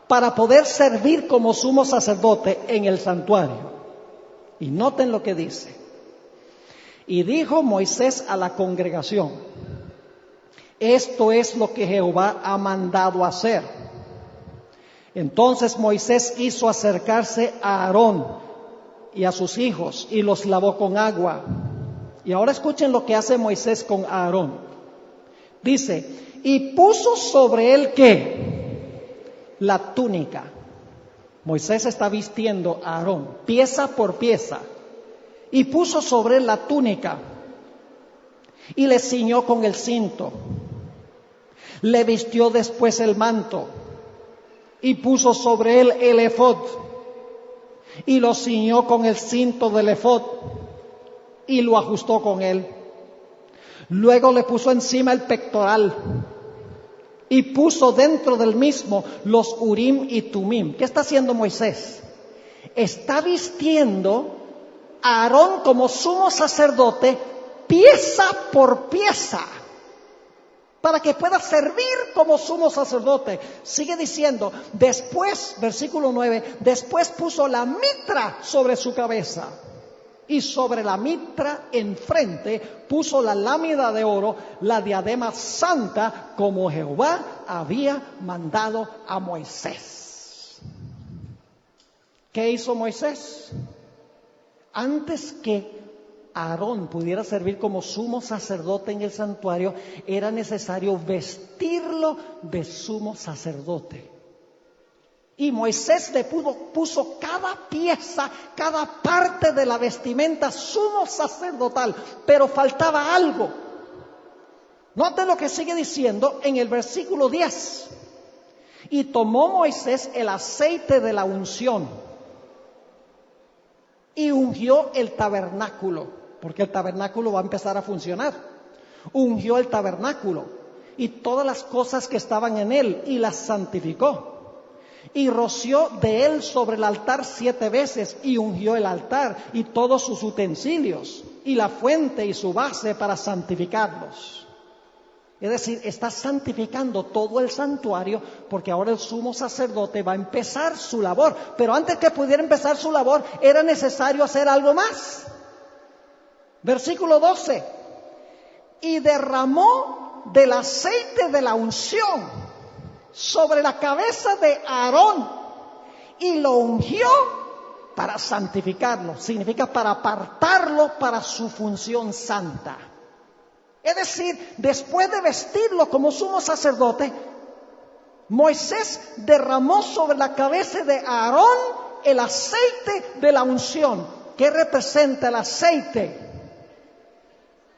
[SPEAKER 1] para poder servir como sumo sacerdote en el santuario. Y noten lo que dice. Y dijo Moisés a la congregación, esto es lo que Jehová ha mandado hacer. Entonces Moisés hizo acercarse a Aarón y a sus hijos y los lavó con agua. Y ahora escuchen lo que hace Moisés con Aarón. Dice, y puso sobre él ¿qué? La túnica. Moisés está vistiendo a Aarón, pieza por pieza, y puso sobre él la túnica, y le ciñó con el cinto. Le vistió después el manto, y puso sobre él el efod, y lo ciñó con el cinto del efod, y lo ajustó con él. Luego le puso encima el pectoral, y puso dentro del mismo los Urim y Tumim. ¿Qué está haciendo Moisés? Está vistiendo a Aarón como sumo sacerdote pieza por pieza para que pueda servir como sumo sacerdote. Sigue diciendo, después, versículo 9, después puso la mitra sobre su cabeza. Y sobre la mitra enfrente puso la lámina de oro, la diadema santa, como Jehová había mandado a Moisés. ¿Qué hizo Moisés? Antes que Aarón pudiera servir como sumo sacerdote en el santuario, era necesario vestirlo de sumo sacerdote. Y Moisés le puso cada pieza, cada parte de la vestimenta sumo sacerdotal, pero faltaba algo. Noten lo que sigue diciendo en el versículo 10. Y tomó Moisés el aceite de la unción y ungió el tabernáculo, porque el tabernáculo va a empezar a funcionar. Ungió el tabernáculo y todas las cosas que estaban en él y las santificó. Y roció de él sobre el altar 7 veces y ungió el altar y todos sus utensilios y la fuente y su base para santificarlos. Es decir, está santificando todo el santuario porque ahora el sumo sacerdote va a empezar su labor. Pero antes que pudiera empezar su labor, era necesario hacer algo más. Versículo 12. Y derramó del aceite de la unción sobre la cabeza de Aarón y lo ungió para santificarlo. Significa para apartarlo para su función santa. Es decir, después de vestirlo como sumo sacerdote, Moisés derramó sobre la cabeza de Aarón el aceite de la unción. ¿Qué representa el aceite?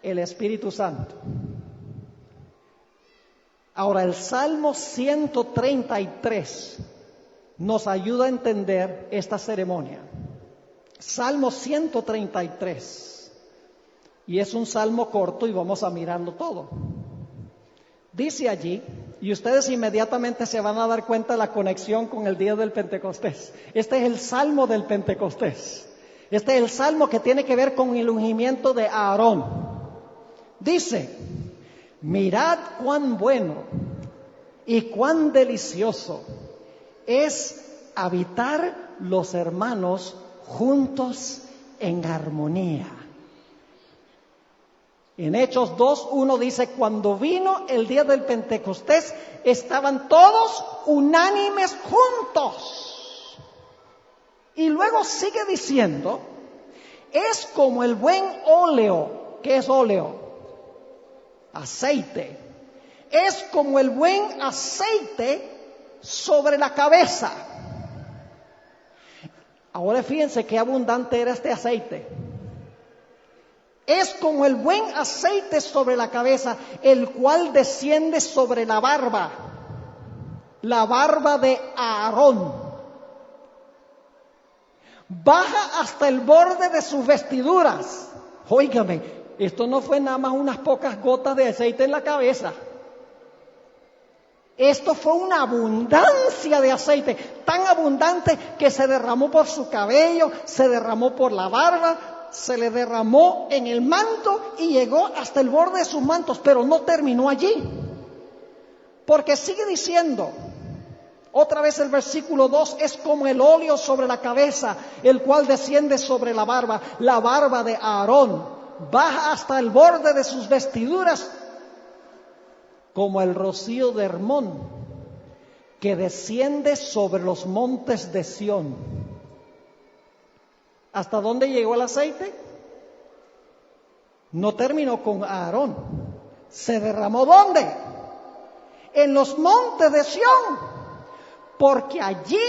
[SPEAKER 1] El Espíritu Santo. Ahora, el Salmo 133 nos ayuda a entender esta ceremonia. Salmo 133. Y es un salmo corto y vamos a mirarlo todo. Dice allí, y ustedes inmediatamente se van a dar cuenta de la conexión con el día del Pentecostés. Este es el salmo del Pentecostés. Este es el salmo que tiene que ver con el ungimiento de Aarón. Dice, mirad cuán bueno y cuán delicioso es habitar los hermanos juntos en armonía. En Hechos 2:1 dice, cuando vino el día del Pentecostés, estaban todos unánimes juntos. Y luego sigue diciendo, es como el buen óleo. ¿Qué es óleo? Aceite. Es como el buen aceite sobre la cabeza. Ahora fíjense qué abundante era este aceite. Es como el buen aceite sobre la cabeza, el cual desciende sobre la barba de Aarón. Baja hasta el borde de sus vestiduras. Óigame, esto no fue nada más unas pocas gotas de aceite en la cabeza. Esto fue una abundancia de aceite, tan abundante que se derramó por su cabello, se derramó por la barba, se le derramó en el manto y llegó hasta el borde de sus mantos, pero no terminó allí. Porque sigue diciendo, otra vez el versículo 2, es como el óleo sobre la cabeza, el cual desciende sobre la barba de Aarón, baja hasta el borde de sus vestiduras, como el rocío de Hermón, que desciende sobre los montes de Sión. ¿Hasta dónde llegó el aceite? No terminó con Aarón. ¿Se derramó dónde? En los montes de Sión. Porque allí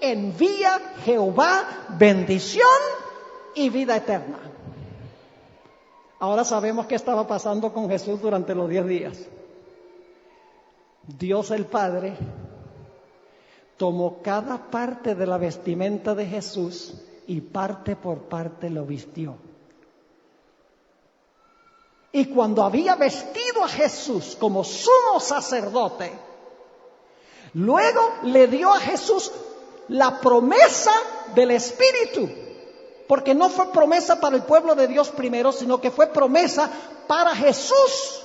[SPEAKER 1] envía Jehová bendición y vida eterna. Ahora sabemos qué estaba pasando con Jesús durante los 10 días. Dios el Padre tomó cada parte de la vestimenta de Jesús y parte por parte lo vistió. Y cuando había vestido a Jesús como sumo sacerdote, luego le dio a Jesús la promesa del Espíritu, porque no fue promesa para el pueblo de Dios primero, sino que fue promesa para Jesús.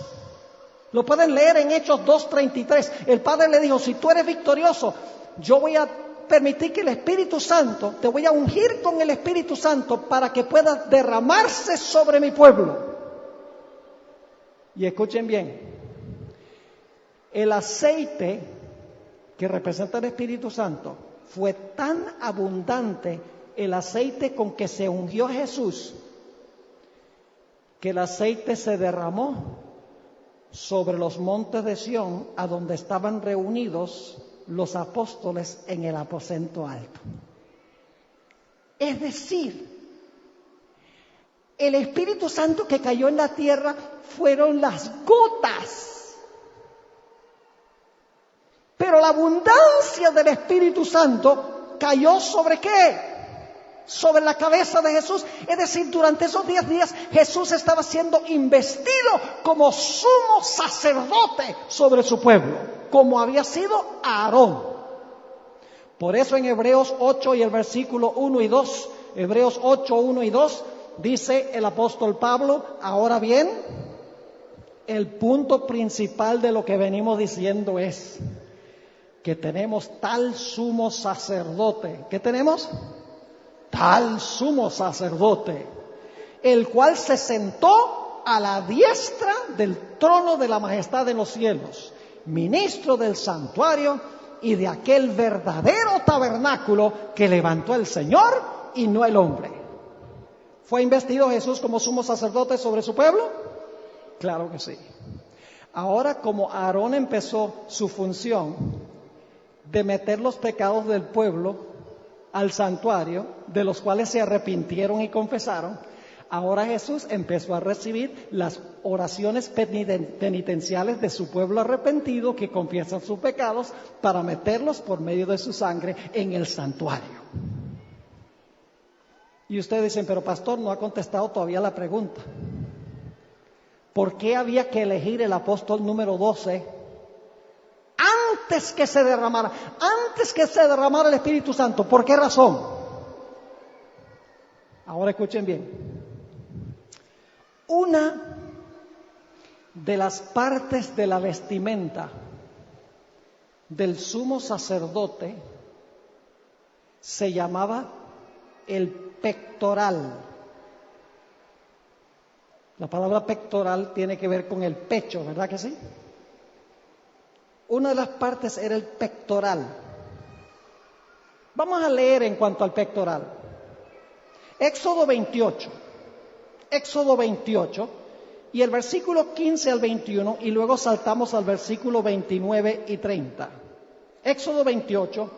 [SPEAKER 1] Lo pueden leer en Hechos 2:33. El Padre le dijo, si tú eres victorioso, yo voy a permitir que el Espíritu Santo, te voy a ungir con el Espíritu Santo para que pueda derramarse sobre mi pueblo. Y escuchen bien, el aceite que representa el Espíritu Santo fue tan abundante, el aceite con que se ungió a Jesús, que el aceite se derramó sobre los montes de Sión, a donde estaban reunidos los apóstoles en el aposento alto. Es decir, el Espíritu Santo que cayó en la tierra fueron las gotas. Pero la abundancia del Espíritu Santo cayó ¿sobre qué? Sobre la cabeza de Jesús. Es decir, durante esos 10 días Jesús estaba siendo investido como sumo sacerdote sobre su pueblo, como había sido Aarón. Por eso en Hebreos 8 y el versículo 1 y 2, Hebreos 8, 1 y 2, dice el apóstol Pablo, ahora bien, el punto principal de lo que venimos diciendo es que tenemos tal sumo sacerdote. ¿Qué tenemos? Tal sumo sacerdote, el cual se sentó a la diestra del trono de la majestad en los cielos, ministro del santuario y de aquel verdadero tabernáculo que levantó el Señor y no el hombre. ¿Fue investido Jesús como sumo sacerdote sobre su pueblo? Claro que sí. Ahora, como Aarón empezó su función de meter los pecados del pueblo al santuario, de los cuales se arrepintieron y confesaron, ahora Jesús empezó a recibir las oraciones penitenciales de su pueblo arrepentido que confiesan sus pecados para meterlos por medio de su sangre en el santuario. Y ustedes dicen, pero pastor, no ha contestado todavía la pregunta. ¿Por qué había que elegir el apóstol número 12 antes que se derramara el Espíritu Santo? ¿Por qué razón? Ahora escuchen bien. Una de las partes de la vestimenta del sumo sacerdote se llamaba el pectoral. La palabra pectoral tiene que ver con el pecho, ¿verdad que sí? Una de las partes era el pectoral. Vamos a leer en cuanto al pectoral. Éxodo 28 y el versículo 15 al 21 y luego saltamos al versículo 29 y 30. Éxodo 28,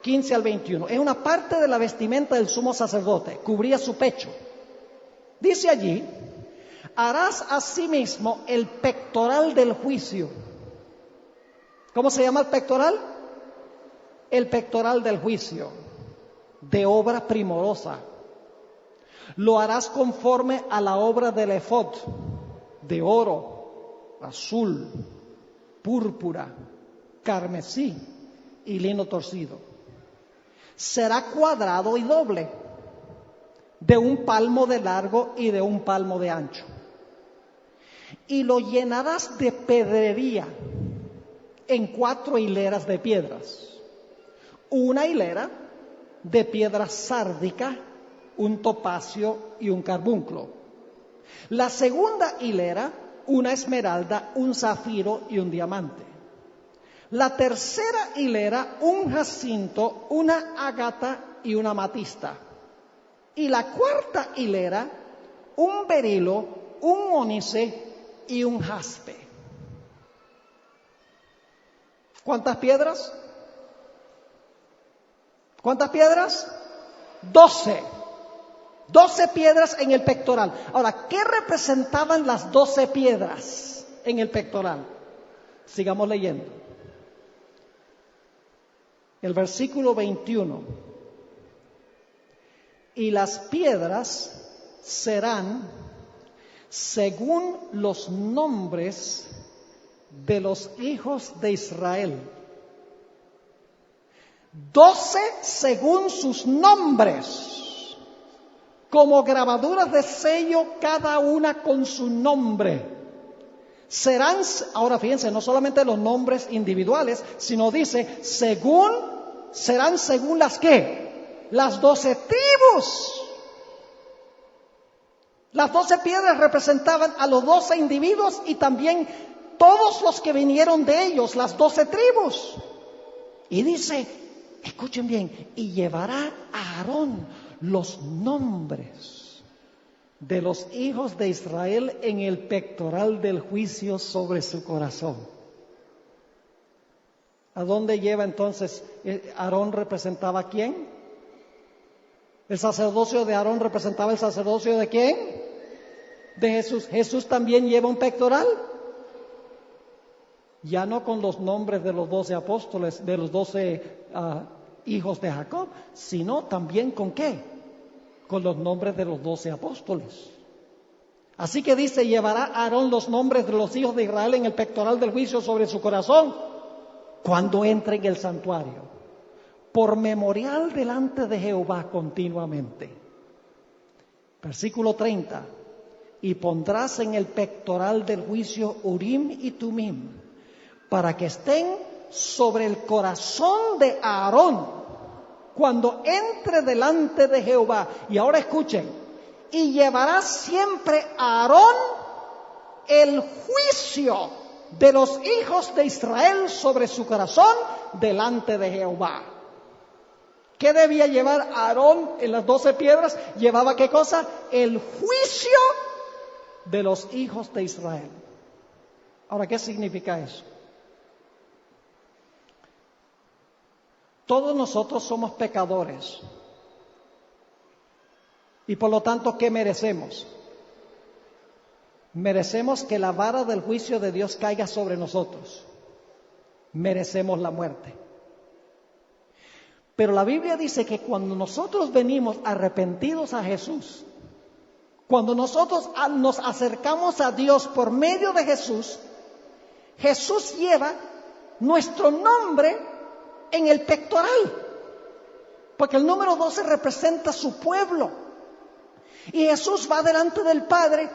[SPEAKER 1] 15 al 21. Es una parte de la vestimenta del sumo sacerdote, cubría su pecho. Dice allí, harás asimismo el pectoral del juicio. ¿Cómo se llama el pectoral? El pectoral del juicio, de obra primorosa. Lo harás conforme a la obra del efod, de oro, azul, púrpura, carmesí y lino torcido. Será cuadrado y doble, de 1 palmo de largo y de 1 palmo de ancho. Y lo llenarás de pedrería en 4 hileras de piedras. Una hilera de piedra sárdica, un topacio y un carbunclo. La segunda hilera, una esmeralda, un zafiro y un diamante. La tercera hilera, un jacinto, una ágata y una amatista. Y la cuarta hilera, un berilo, un ónice y un jaspe. ¿Cuántas piedras? ¿Cuántas piedras? 12. 12 piedras en el pectoral. Ahora, ¿qué representaban las 12 piedras en el pectoral? Sigamos leyendo. El versículo 21. Y las piedras serán según los nombres de los hijos de Israel. 12 según sus nombres, como grabaduras de sello, cada una con su nombre. Serán, ahora fíjense, no solamente los nombres individuales, sino dice, serán según las ¿qué? Las 12 tribus. Las 12 piedras representaban a los 12 individuos y también todos los que vinieron de ellos, las 12 tribus. Y dice, escuchen bien, y llevará a Aarón los nombres de los hijos de Israel en el pectoral del juicio sobre su corazón. ¿A dónde lleva entonces? ¿Aarón representaba a quién? ¿El sacerdocio de Aarón representaba el sacerdocio de quién? De Jesús. ¿Jesús también lleva un pectoral? Ya no con los nombres de los 12 apóstoles, de los 12 hijos de Jacob, sino también ¿con qué? Con los nombres de los 12 apóstoles. Así que dice, llevará Aarón los nombres de los hijos de Israel en el pectoral del juicio sobre su corazón cuando entre en el santuario, por memorial delante de Jehová continuamente. Versículo 30. y pondrás en el pectoral del juicio Urim y Tumim, para que estén sobre el corazón de Aarón cuando entre delante de Jehová. Y ahora escuchen, y llevará siempre Aarón el juicio de los hijos de Israel sobre su corazón delante de Jehová. ¿Qué debía llevar Aarón en las 12 piedras? Llevaba ¿qué cosa? El juicio de los hijos de Israel. Ahora, ¿qué significa eso? Todos nosotros somos pecadores. Y por lo tanto, ¿qué merecemos? Merecemos que la vara del juicio de Dios caiga sobre nosotros. Merecemos la muerte. Pero la Biblia dice que cuando nosotros venimos arrepentidos a Jesús, cuando nosotros nos acercamos a Dios por medio de Jesús, Jesús lleva nuestro nombre en el pectoral, porque el número 12 representa su pueblo. Y Jesús va delante del Padre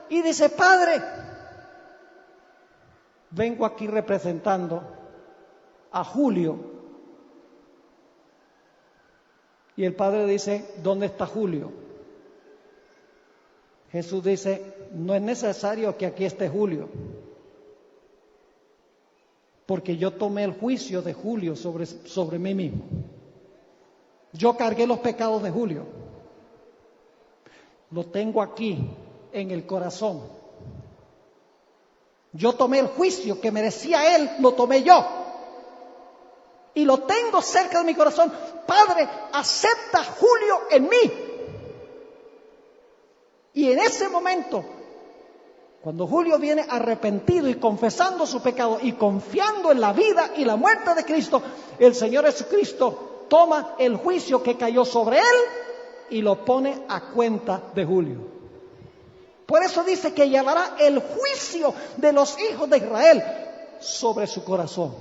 [SPEAKER 1] y dice: Padre, vengo aquí representando a Julio. Y el Padre dice: ¿dónde está Julio? Jesús dice: no es necesario que aquí esté Julio, porque yo tomé el juicio de Julio sobre mí mismo. Yo cargué los pecados de Julio. Lo tengo aquí en el corazón. Yo tomé el juicio que merecía él, lo tomé yo. Y lo tengo cerca de mi corazón. Padre, acepta a Julio en mí. Y en ese momento, cuando Julio viene arrepentido y confesando su pecado y confiando en la vida y la muerte de Cristo, el Señor Jesucristo toma el juicio que cayó sobre él y lo pone a cuenta de Julio. Por eso dice que llevará el juicio de los hijos de Israel sobre su corazón.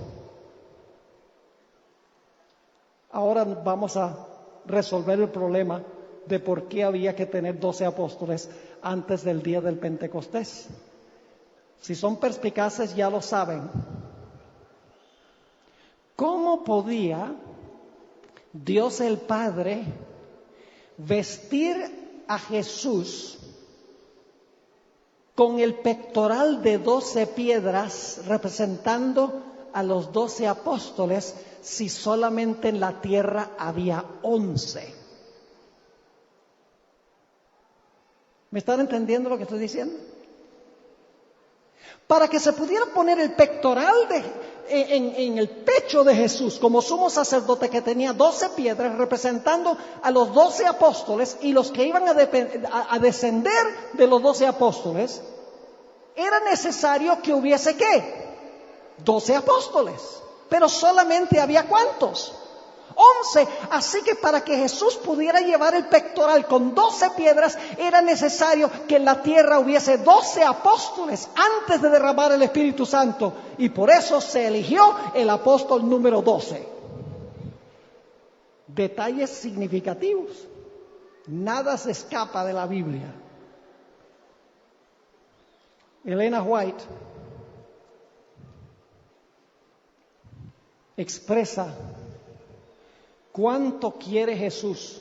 [SPEAKER 1] Ahora vamos a resolver el problema de por qué había que tener 12 apóstoles antes del día del Pentecostés. Si son perspicaces ya lo saben. ¿Cómo podía Dios el Padre vestir a Jesús con el pectoral de 12 piedras representando a los 12 apóstoles si solamente en la tierra había 11? ¿Me están entendiendo lo que estoy diciendo? Para que se pudiera poner el pectoral en el pecho de Jesús como sumo sacerdote, que tenía 12 piedras representando a los 12 apóstoles y los que iban a descender de los 12 apóstoles, era necesario que hubiese ¿qué? 12 apóstoles. Pero solamente había ¿cuántos? 11. Así que para que Jesús pudiera llevar el pectoral con 12 piedras, era necesario que en la tierra hubiese 12 apóstoles antes de derramar el Espíritu Santo. Y por eso se eligió el apóstol número 12. Detalles significativos. Nada se escapa de la Biblia. Elena White expresa cuánto quiere Jesús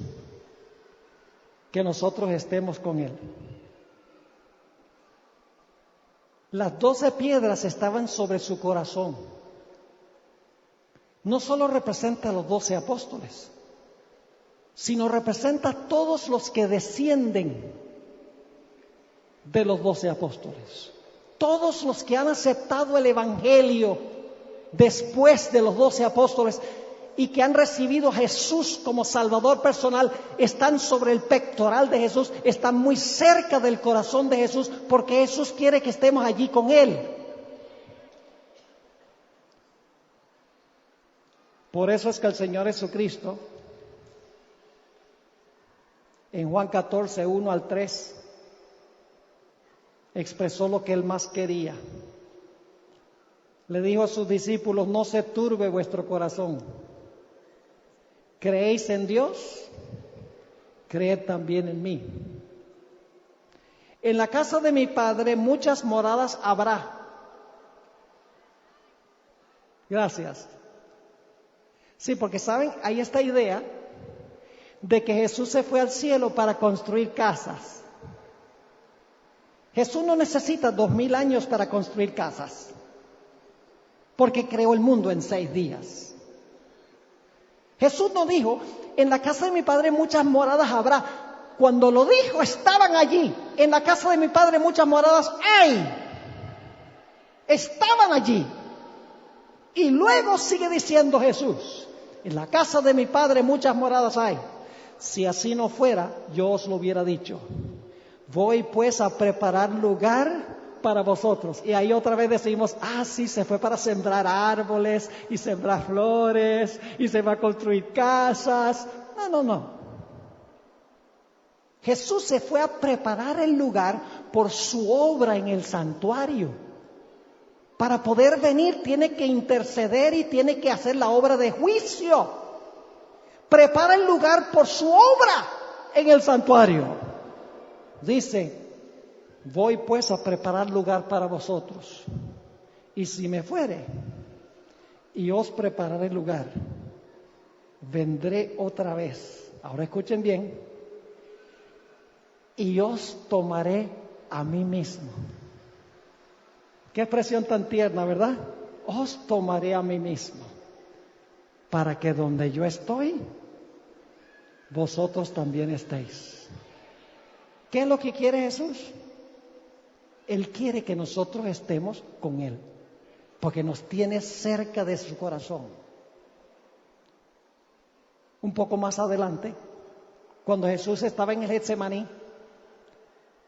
[SPEAKER 1] que nosotros estemos con Él. Las 12 piedras estaban sobre su corazón. No solo representa a los 12 apóstoles, sino representa a todos los que descienden de los 12 apóstoles. Todos los que han aceptado el Evangelio después de los 12 apóstoles y que han recibido a Jesús como Salvador personal, están sobre el pectoral de Jesús, están muy cerca del corazón de Jesús, porque Jesús quiere que estemos allí con Él. Por eso es que el Señor Jesucristo, en Juan 14, 1 al 3, expresó lo que Él más quería. Le dijo a sus discípulos: no se turbe vuestro corazón. ¿Creéis en Dios? Creed también en mí. En la casa de mi Padre muchas moradas habrá. Gracias. Sí, porque saben, hay esta idea de que Jesús se fue al cielo para construir casas. Jesús no necesita 2000 años para construir casas, porque creó el mundo en 6 días. Jesús no dijo, en la casa de mi Padre muchas moradas habrá. Cuando lo dijo, estaban allí. En la casa de mi Padre muchas moradas hay. Estaban allí. Y luego sigue diciendo Jesús, en la casa de mi Padre muchas moradas hay. Si así no fuera, yo os lo hubiera dicho. Voy pues a preparar lugar para vosotros. Y ahí otra vez decimos, sí, se fue para sembrar árboles y sembrar flores y se va a construir casas. No. Jesús se fue a preparar el lugar por su obra en el santuario. Para poder venir tiene que interceder y tiene que hacer la obra de juicio. Prepara el lugar por su obra en el santuario. Dice, voy pues a preparar lugar para vosotros. Y si me fuere y os prepararé lugar, vendré otra vez. Ahora escuchen bien. Y os tomaré a mí mismo. Qué expresión tan tierna, ¿verdad? Os tomaré a mí mismo, para que donde yo estoy, vosotros también estéis. ¿Qué es lo que quiere Jesús? Él quiere que nosotros estemos con Él, porque nos tiene cerca de su corazón. Un poco más adelante, cuando Jesús estaba en el Getsemaní,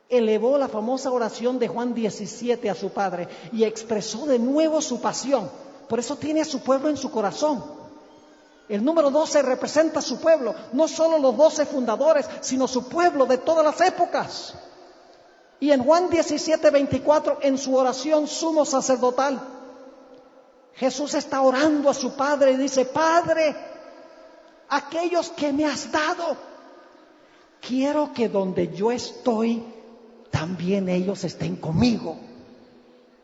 [SPEAKER 1] elevó la famosa oración de Juan 17 a su Padre y expresó de nuevo su pasión. Por eso tiene a su pueblo en su corazón. El número 12 representa a su pueblo, no solo los 12 fundadores, sino su pueblo de todas las épocas. Y en Juan 17:24, en su oración sumo sacerdotal, Jesús está orando a su Padre y dice, Padre, aquellos que me has dado, quiero que donde yo estoy, también ellos estén conmigo,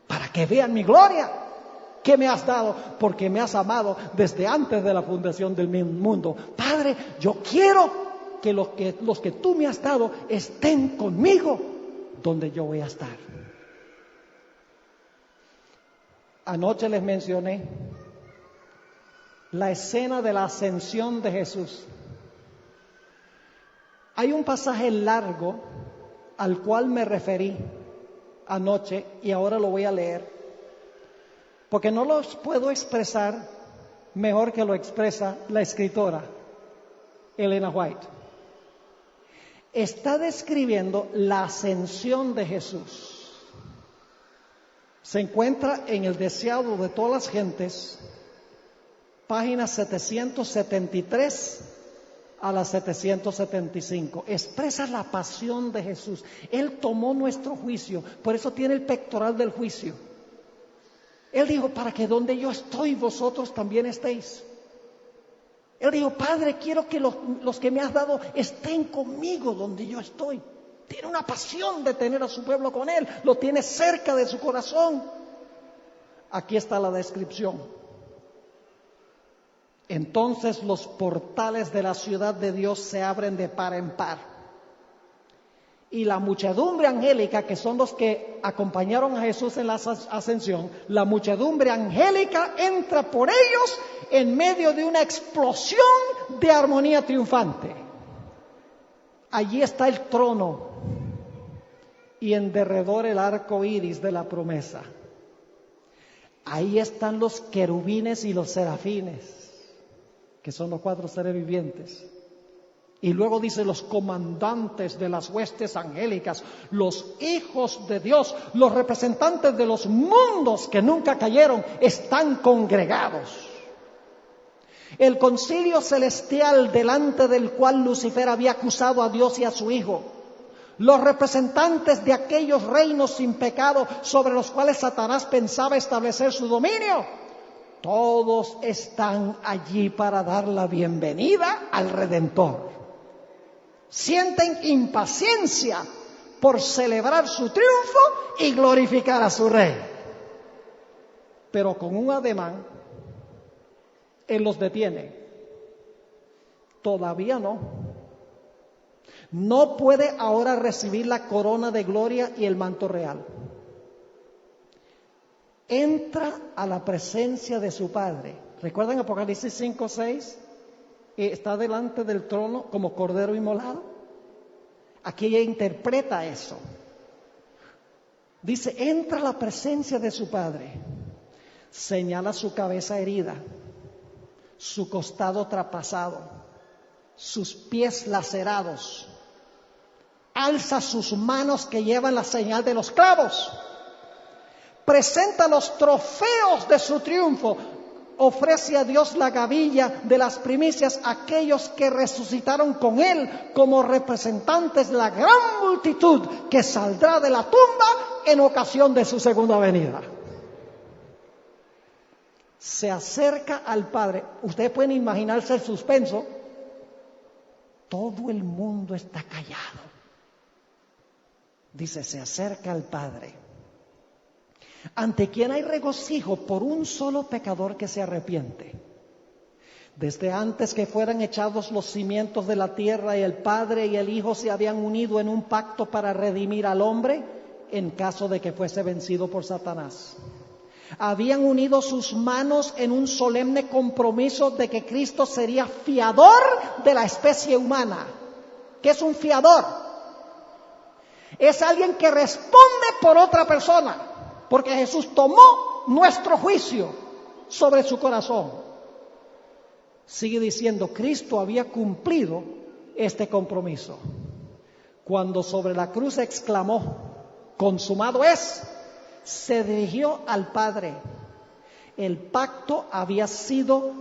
[SPEAKER 1] para que vean mi gloria que me has dado, porque me has amado desde antes de la fundación del mundo. Padre, yo quiero que los que tú me has dado estén conmigo donde yo voy a estar. Anoche les mencioné la escena de la ascensión de Jesús. Hay un pasaje largo al cual me referí anoche y ahora lo voy a leer, porque no los puedo expresar mejor que lo expresa la escritora Elena White. Está describiendo la ascensión de Jesús. Se encuentra en El deseado de todas las gentes, páginas 773 a la 775. Expresa la pasión de Jesús. Él tomó nuestro juicio, por eso tiene el pectoral del juicio. Él dijo, para que donde yo estoy, vosotros también estéis. Él dijo, Padre, quiero que los que me has dado estén conmigo donde yo estoy. Tiene una pasión de tener a su pueblo con Él, lo tiene cerca de su corazón. Aquí está la descripción. Entonces los portales de la ciudad de Dios se abren de par en par. Y la muchedumbre angélica, que son los que acompañaron a Jesús en la ascensión, la muchedumbre angélica entra por ellos en medio de una explosión de armonía triunfante. Allí está el trono y en derredor el arco iris de la promesa. Ahí están los querubines y los serafines, que son los 4 seres vivientes. Y luego dice los comandantes de las huestes angélicas, los hijos de Dios, los representantes de los mundos que nunca cayeron, están congregados. El concilio celestial delante del cual Lucifer había acusado a Dios y a su Hijo, los representantes de aquellos reinos sin pecado sobre los cuales Satanás pensaba establecer su dominio, todos están allí para dar la bienvenida al Redentor. Sienten impaciencia por celebrar su triunfo y glorificar a su rey. Pero con un ademán, Él los detiene. Todavía no. No puede ahora recibir la corona de gloria y el manto real. Entra a la presencia de su Padre. ¿Recuerdan Apocalipsis 5:6? Está delante del trono como cordero inmolado. Aquí ella interpreta eso. Dice, entra a la presencia de su Padre. Señala su cabeza herida, su costado traspasado, sus pies lacerados. Alza sus manos que llevan la señal de los clavos. Presenta los trofeos de su triunfo. Ofrece a Dios la gavilla de las primicias a aquellos que resucitaron con Él como representantes de la gran multitud que saldrá de la tumba en ocasión de su segunda venida. Se acerca al Padre. Ustedes pueden imaginarse el suspenso. Todo el mundo está callado. Dice, se acerca al Padre, ante quien hay regocijo por un solo pecador que se arrepiente. Desde antes que fueran echados los cimientos de la tierra, y el Padre y el Hijo se habían unido en un pacto para redimir al hombre en caso de que fuese vencido por Satanás. Habían unido sus manos en un solemne compromiso de que Cristo sería fiador de la especie humana. ¿Qué es un fiador? Es alguien que responde por otra persona. Porque Jesús tomó nuestro juicio sobre su corazón. Sigue diciendo, Cristo había cumplido este compromiso. Cuando sobre la cruz exclamó, consumado es, se dirigió al Padre. El pacto había sido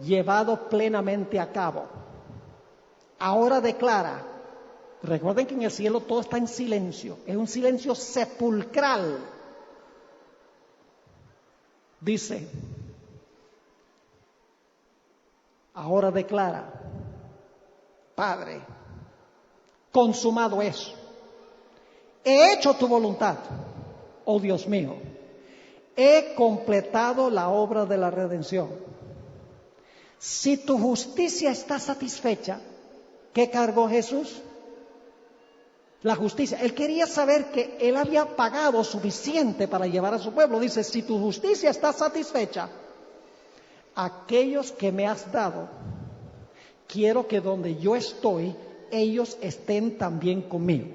[SPEAKER 1] llevado plenamente a cabo. Ahora declara, recuerden que en el cielo todo está en silencio, es un silencio sepulcral. Dice, ahora declara, Padre, consumado es. He hecho tu voluntad, oh Dios mío. He completado la obra de la redención. Si tu justicia está satisfecha, ¿qué cargó Jesús? La justicia. Él quería saber que Él había pagado suficiente para llevar a su pueblo. Dice, si tu justicia está satisfecha, aquellos que me has dado, quiero que donde yo estoy, ellos estén también conmigo.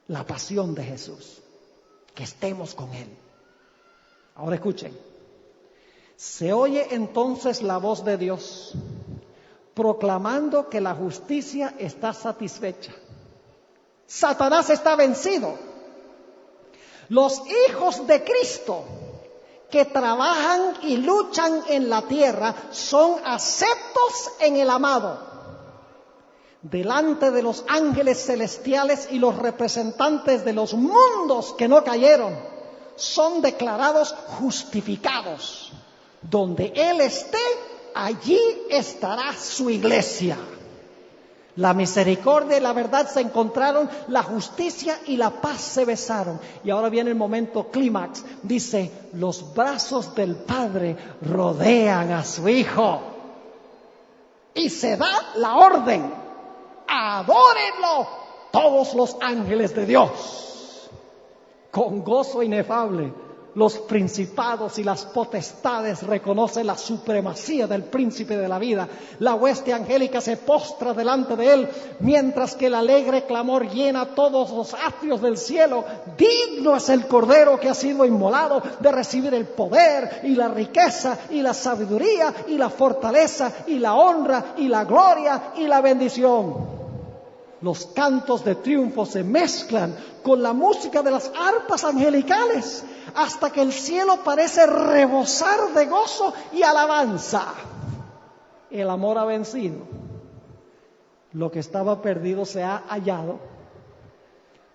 [SPEAKER 1] La pasión de Jesús, que estemos con Él. Ahora escuchen. Se oye entonces la voz de Dios, proclamando que la justicia está satisfecha. Satanás está vencido. Los hijos de Cristo que trabajan y luchan en la tierra son aceptos en el amado. Delante de los ángeles celestiales y los representantes de los mundos que no cayeron, son declarados justificados. Donde Él esté, allí estará su iglesia. La misericordia y la verdad se encontraron, la justicia y la paz se besaron. Y ahora viene el momento clímax. Dice, los brazos del Padre rodean a su Hijo. Y se da la orden, adórenlo todos los ángeles de Dios. Con gozo inefable. Los principados y las potestades reconocen la supremacía del príncipe de la vida. La hueste angélica se postra delante de él, mientras que el alegre clamor llena todos los atrios del cielo. Digno es el Cordero que ha sido inmolado de recibir el poder y la riqueza y la sabiduría y la fortaleza y la honra y la gloria y la bendición. Los cantos de triunfo se mezclan con la música de las arpas angelicales hasta que el cielo parece rebosar de gozo y alabanza. El amor ha vencido. Lo que estaba perdido se ha hallado.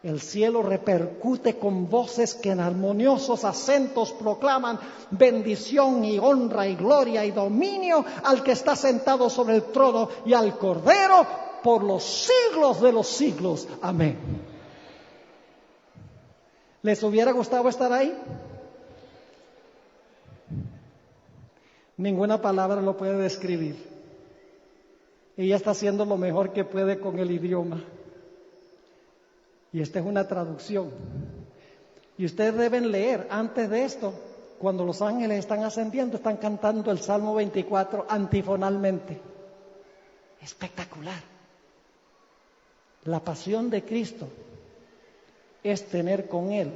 [SPEAKER 1] El cielo repercute con voces que en armoniosos acentos proclaman bendición y honra y gloria y dominio al que está sentado sobre el trono y al Cordero por los siglos de los siglos. Amén. ¿Les hubiera gustado estar ahí? Ninguna palabra lo puede describir. Ella está haciendo lo mejor que puede con el idioma. Y esta es una traducción. Y ustedes deben leer antes de esto, cuando los ángeles están ascendiendo, están cantando el Salmo 24 antifonalmente. Espectacular. La pasión de Cristo es tener con Él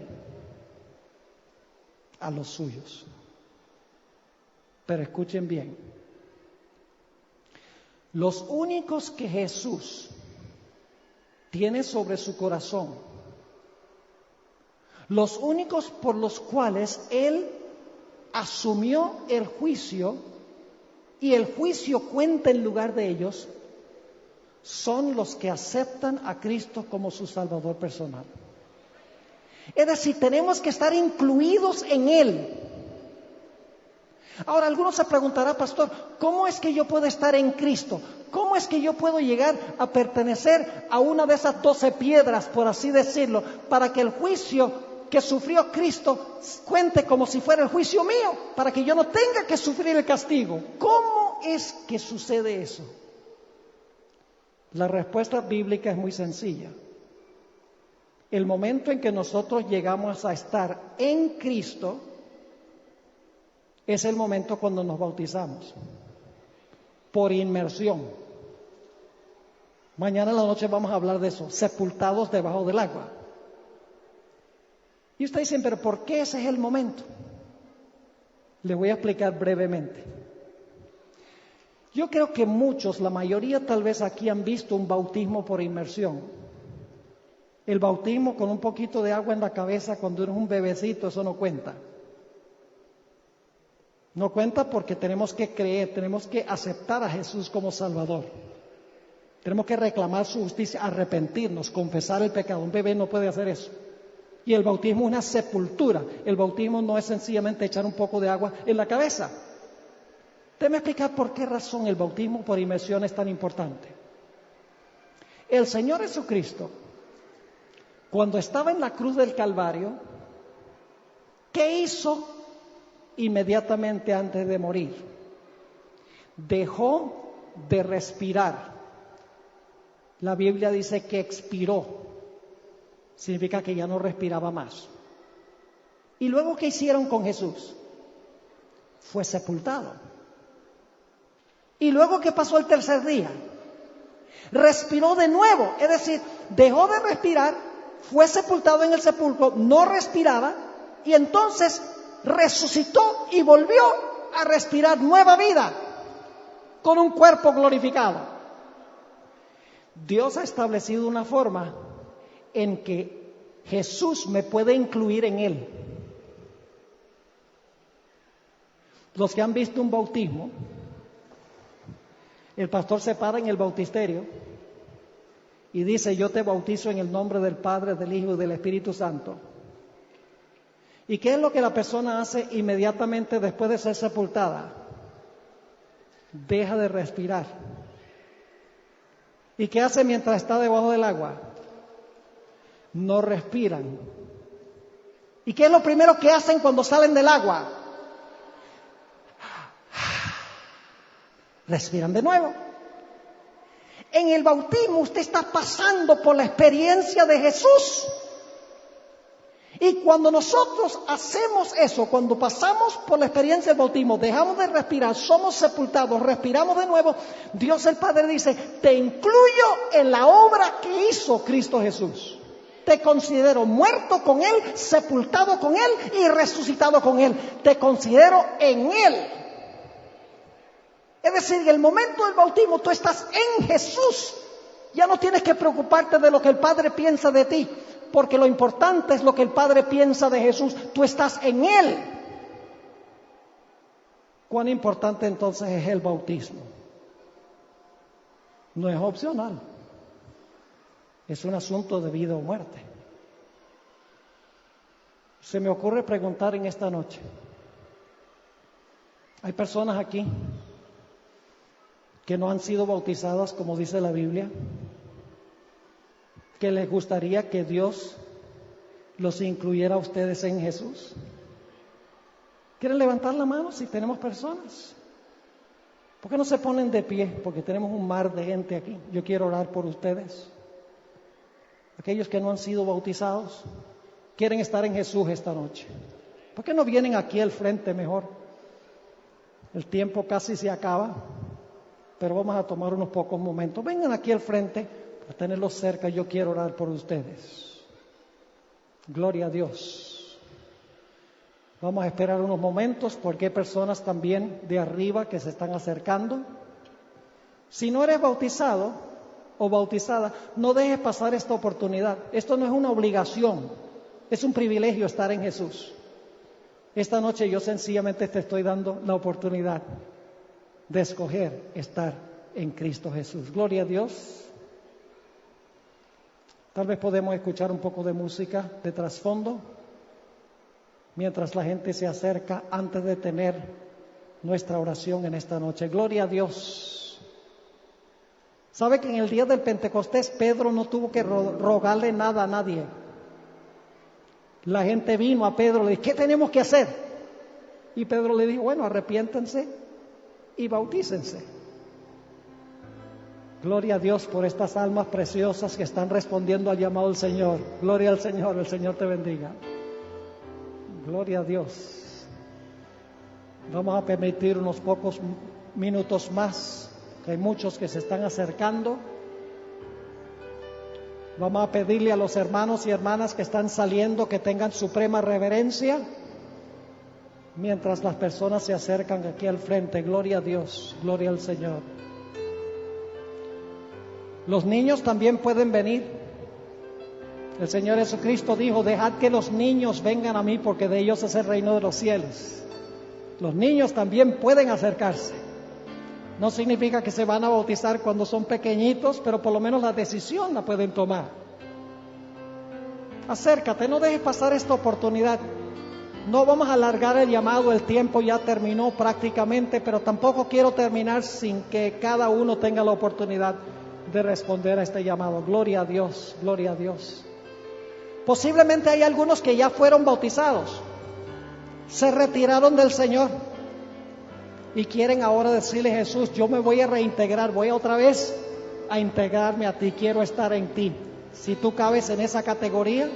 [SPEAKER 1] a los suyos. Pero escuchen bien. Los únicos que Jesús tiene sobre su corazón, los únicos por los cuales Él asumió el juicio y el juicio cuenta en lugar de ellos, son los que aceptan a Cristo como su Salvador personal. Es decir, tenemos que estar incluidos en Él. Ahora, algunos se preguntarán, pastor, ¿cómo es que yo puedo estar en Cristo? ¿Cómo es que yo puedo llegar a pertenecer a una de esas 12 piedras, por así decirlo, para que el juicio que sufrió Cristo cuente como si fuera el juicio mío, para que yo no tenga que sufrir el castigo? ¿Cómo es que sucede eso? La respuesta bíblica es muy sencilla. El momento en que nosotros llegamos a estar en Cristo es el momento cuando nos bautizamos, por inmersión. Mañana en la noche vamos a hablar de eso, sepultados debajo del agua. Y ustedes dicen, pero ¿por qué ese es el momento? Les voy a explicar brevemente. Yo creo que muchos, la mayoría tal vez aquí han visto un bautismo por inmersión. El bautismo con un poquito de agua en la cabeza cuando eres un bebecito, eso no cuenta. No cuenta porque tenemos que creer, tenemos que aceptar a Jesús como Salvador. Tenemos que reclamar su justicia, arrepentirnos, confesar el pecado. Un bebé no puede hacer eso. Y el bautismo es una sepultura. El bautismo no es sencillamente echar un poco de agua en la cabeza. Déjame explicar por qué razón el bautismo por inmersión es tan importante. El Señor Jesucristo, cuando estaba en la cruz del Calvario, ¿qué hizo inmediatamente antes de morir? Dejó de respirar. La Biblia dice que expiró. Significa que ya no respiraba más. ¿Y luego qué hicieron con Jesús? Fue sepultado. ¿Y luego qué pasó el tercer día? Respiró de nuevo, es decir, dejó de respirar, fue sepultado en el sepulcro, no respiraba y entonces resucitó y volvió a respirar nueva vida con un cuerpo glorificado. Dios ha establecido una forma en que Jesús me puede incluir en Él. Los que han visto un bautismo, el pastor se para en el bautisterio y dice, yo te bautizo en el nombre del Padre, del Hijo y del Espíritu Santo. ¿Y qué es lo que la persona hace inmediatamente después de ser sepultada? Deja de respirar. ¿Y qué hace mientras está debajo del agua? No respiran. ¿Y qué es lo primero que hacen cuando salen del agua? Respiran de nuevo. En el bautismo usted está pasando por la experiencia de Jesús. Y cuando nosotros hacemos eso, cuando pasamos por la experiencia del bautismo, dejamos de respirar, somos sepultados, respiramos de nuevo, Dios el Padre dice, te incluyo en la obra que hizo Cristo Jesús. Te considero muerto con Él, sepultado con Él y resucitado con Él. Te considero en Él. Es decir, en el momento del bautismo tú estás en Jesús. Ya no tienes que preocuparte de lo que el Padre piensa de ti, porque lo importante es lo que el Padre piensa de Jesús. Tú estás en Él. ¿Cuán importante entonces es el bautismo? No es opcional. Es un asunto de vida o muerte. Se me ocurre preguntar en esta noche. Hay personas aquí que no han sido bautizadas, como dice la Biblia, que les gustaría que Dios los incluyera a ustedes en Jesús? ¿Quieren levantar la mano si tenemos personas? ¿Por qué no se ponen de pie? Porque tenemos un mar de gente aquí. Yo quiero orar por ustedes. Aquellos que no han sido bautizados, quieren estar en Jesús esta noche. ¿Por qué no vienen aquí al frente mejor? El tiempo casi se acaba, pero vamos a tomar unos pocos momentos. Vengan aquí al frente para tenerlos cerca. Yo quiero orar por ustedes. Gloria a Dios. Vamos a esperar unos momentos porque hay personas también de arriba que se están acercando. Si no eres bautizado o bautizada, no dejes pasar esta oportunidad. Esto no es una obligación, es un privilegio estar en Jesús. Esta noche yo sencillamente te estoy dando la oportunidad de escoger estar en Cristo Jesús. Gloria a Dios. Tal vez podemos escuchar un poco de música de trasfondo mientras la gente se acerca antes de tener nuestra oración en esta noche. Gloria a Dios. ¿Sabe que en el día del Pentecostés Pedro no tuvo que rogarle nada a nadie? La gente vino a Pedro y le dijo, ¿qué tenemos que hacer? Y Pedro le dijo, bueno, arrepiéntense y bautícense. Gloria a Dios por estas almas preciosas que están respondiendo al llamado del Señor. Gloria al Señor, el Señor te bendiga. Gloria a Dios. Vamos a permitir unos pocos minutos más, que hay muchos que se están acercando. Vamos a pedirle a los hermanos y hermanas que están saliendo que tengan suprema reverencia mientras las personas se acercan aquí al frente. Gloria a Dios, gloria al Señor. Los niños también pueden venir. El Señor Jesucristo dijo, dejad que los niños vengan a mí porque de ellos es el reino de los cielos. Los niños también pueden acercarse. No significa que se van a bautizar cuando son pequeñitos, pero por lo menos la decisión la pueden tomar. Acércate, no dejes pasar esta oportunidad. No vamos a alargar el llamado, el tiempo ya terminó prácticamente, pero tampoco quiero terminar sin que cada uno tenga la oportunidad de responder a este llamado. Gloria a Dios, gloria a Dios. Posiblemente hay algunos que ya fueron bautizados, se retiraron del Señor y quieren ahora decirle a Jesús, yo me voy a reintegrar, voy otra vez a integrarme a ti, quiero estar en ti. Si tú cabes en esa categoría,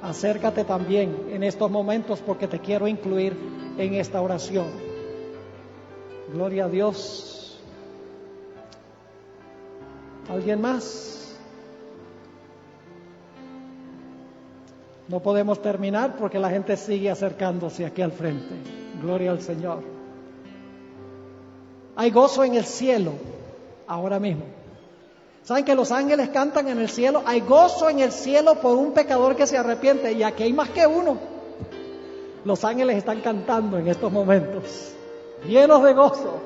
[SPEAKER 1] acércate también en estos momentos porque te quiero incluir en esta oración. Gloria a Dios. ¿Alguien más? No podemos terminar porque la gente sigue acercándose aquí al frente. Gloria al Señor. Hay gozo en el cielo ahora mismo. ¿Saben que los ángeles cantan en el cielo? Hay gozo en el cielo por un pecador que se arrepiente. Y aquí hay más que uno. Los ángeles están cantando en estos momentos, llenos de gozo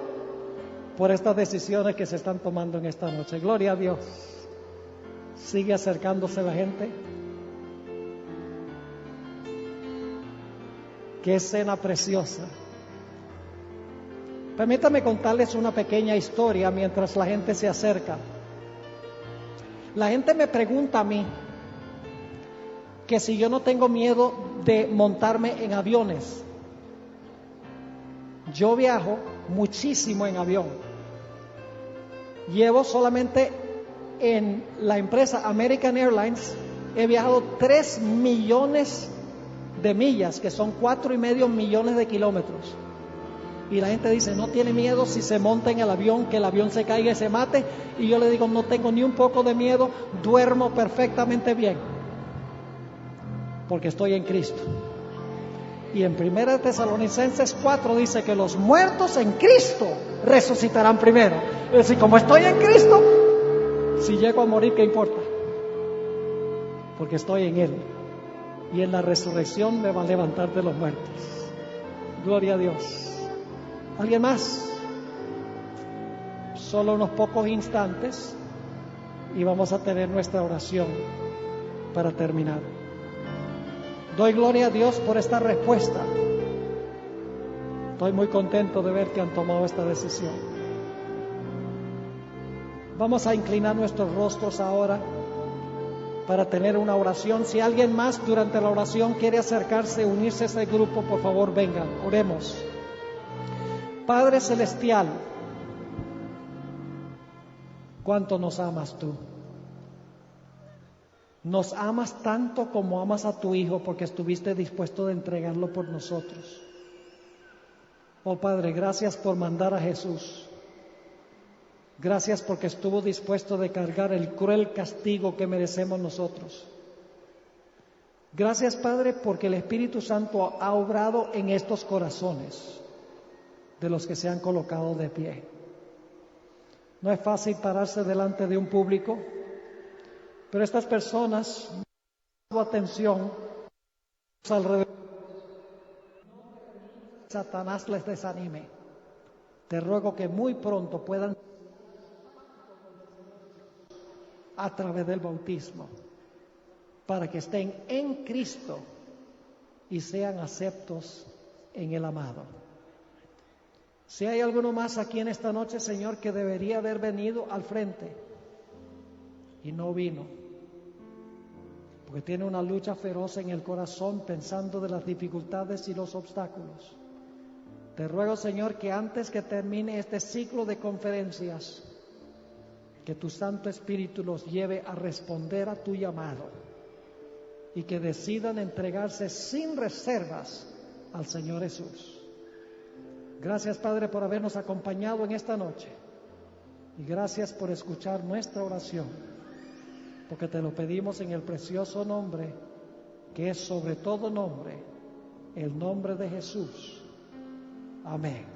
[SPEAKER 1] por estas decisiones que se están tomando en esta noche. Gloria a Dios. Sigue acercándose la gente. Qué escena preciosa. Permítame contarles una pequeña historia mientras la gente se acerca. La gente me pregunta a mí que si yo no tengo miedo de montarme en aviones. Yo viajo muchísimo en avión. Llevo solamente en la empresa American Airlines, he viajado 3 millones de millas, que son 4,5 millones de kilómetros. Y la gente dice, no tiene miedo si se monta en el avión, que el avión se caiga y se mate. Y yo le digo, no tengo ni un poco de miedo, duermo perfectamente bien, porque estoy en Cristo. Y en 1 Tesalonicenses 4 dice que los muertos en Cristo resucitarán primero. Es decir, como estoy en Cristo, si llego a morir, ¿qué importa? Porque estoy en Él. Y en la resurrección me va a levantar de los muertos. Gloria a Dios. ¿Alguien más? Solo unos pocos instantes y vamos a tener nuestra oración para terminar. Doy gloria a Dios por esta respuesta. Estoy muy contento de ver que han tomado esta decisión. Vamos a inclinar nuestros rostros ahora para tener una oración. Si alguien más durante la oración quiere acercarse, unirse a este grupo, por favor vengan, oremos. Padre Celestial, cuánto nos amas tú. Nos amas tanto como amas a tu Hijo, porque estuviste dispuesto de entregarlo por nosotros. Oh Padre, gracias por mandar a Jesús. Gracias porque estuvo dispuesto de cargar el cruel castigo que merecemos nosotros. Gracias, Padre, porque el Espíritu Santo ha obrado en estos corazones de los que se han colocado de pie. No es fácil pararse delante de un público, pero estas personas, su atención alrededor, Satanás les desanime. Te ruego que muy pronto puedan, a través del bautismo, para que estén en Cristo y sean aceptos en el amado. Si hay alguno más aquí en esta noche, Señor, que debería haber venido al frente y no vino, porque tiene una lucha feroz en el corazón pensando de las dificultades y los obstáculos, te ruego, Señor, que antes que termine este ciclo de conferencias, que tu Santo Espíritu los lleve a responder a tu llamado y que decidan entregarse sin reservas al Señor Jesús. Gracias, Padre, por habernos acompañado en esta noche y gracias por escuchar nuestra oración, porque te lo pedimos en el precioso nombre que es sobre todo nombre, el nombre de Jesús. Amén.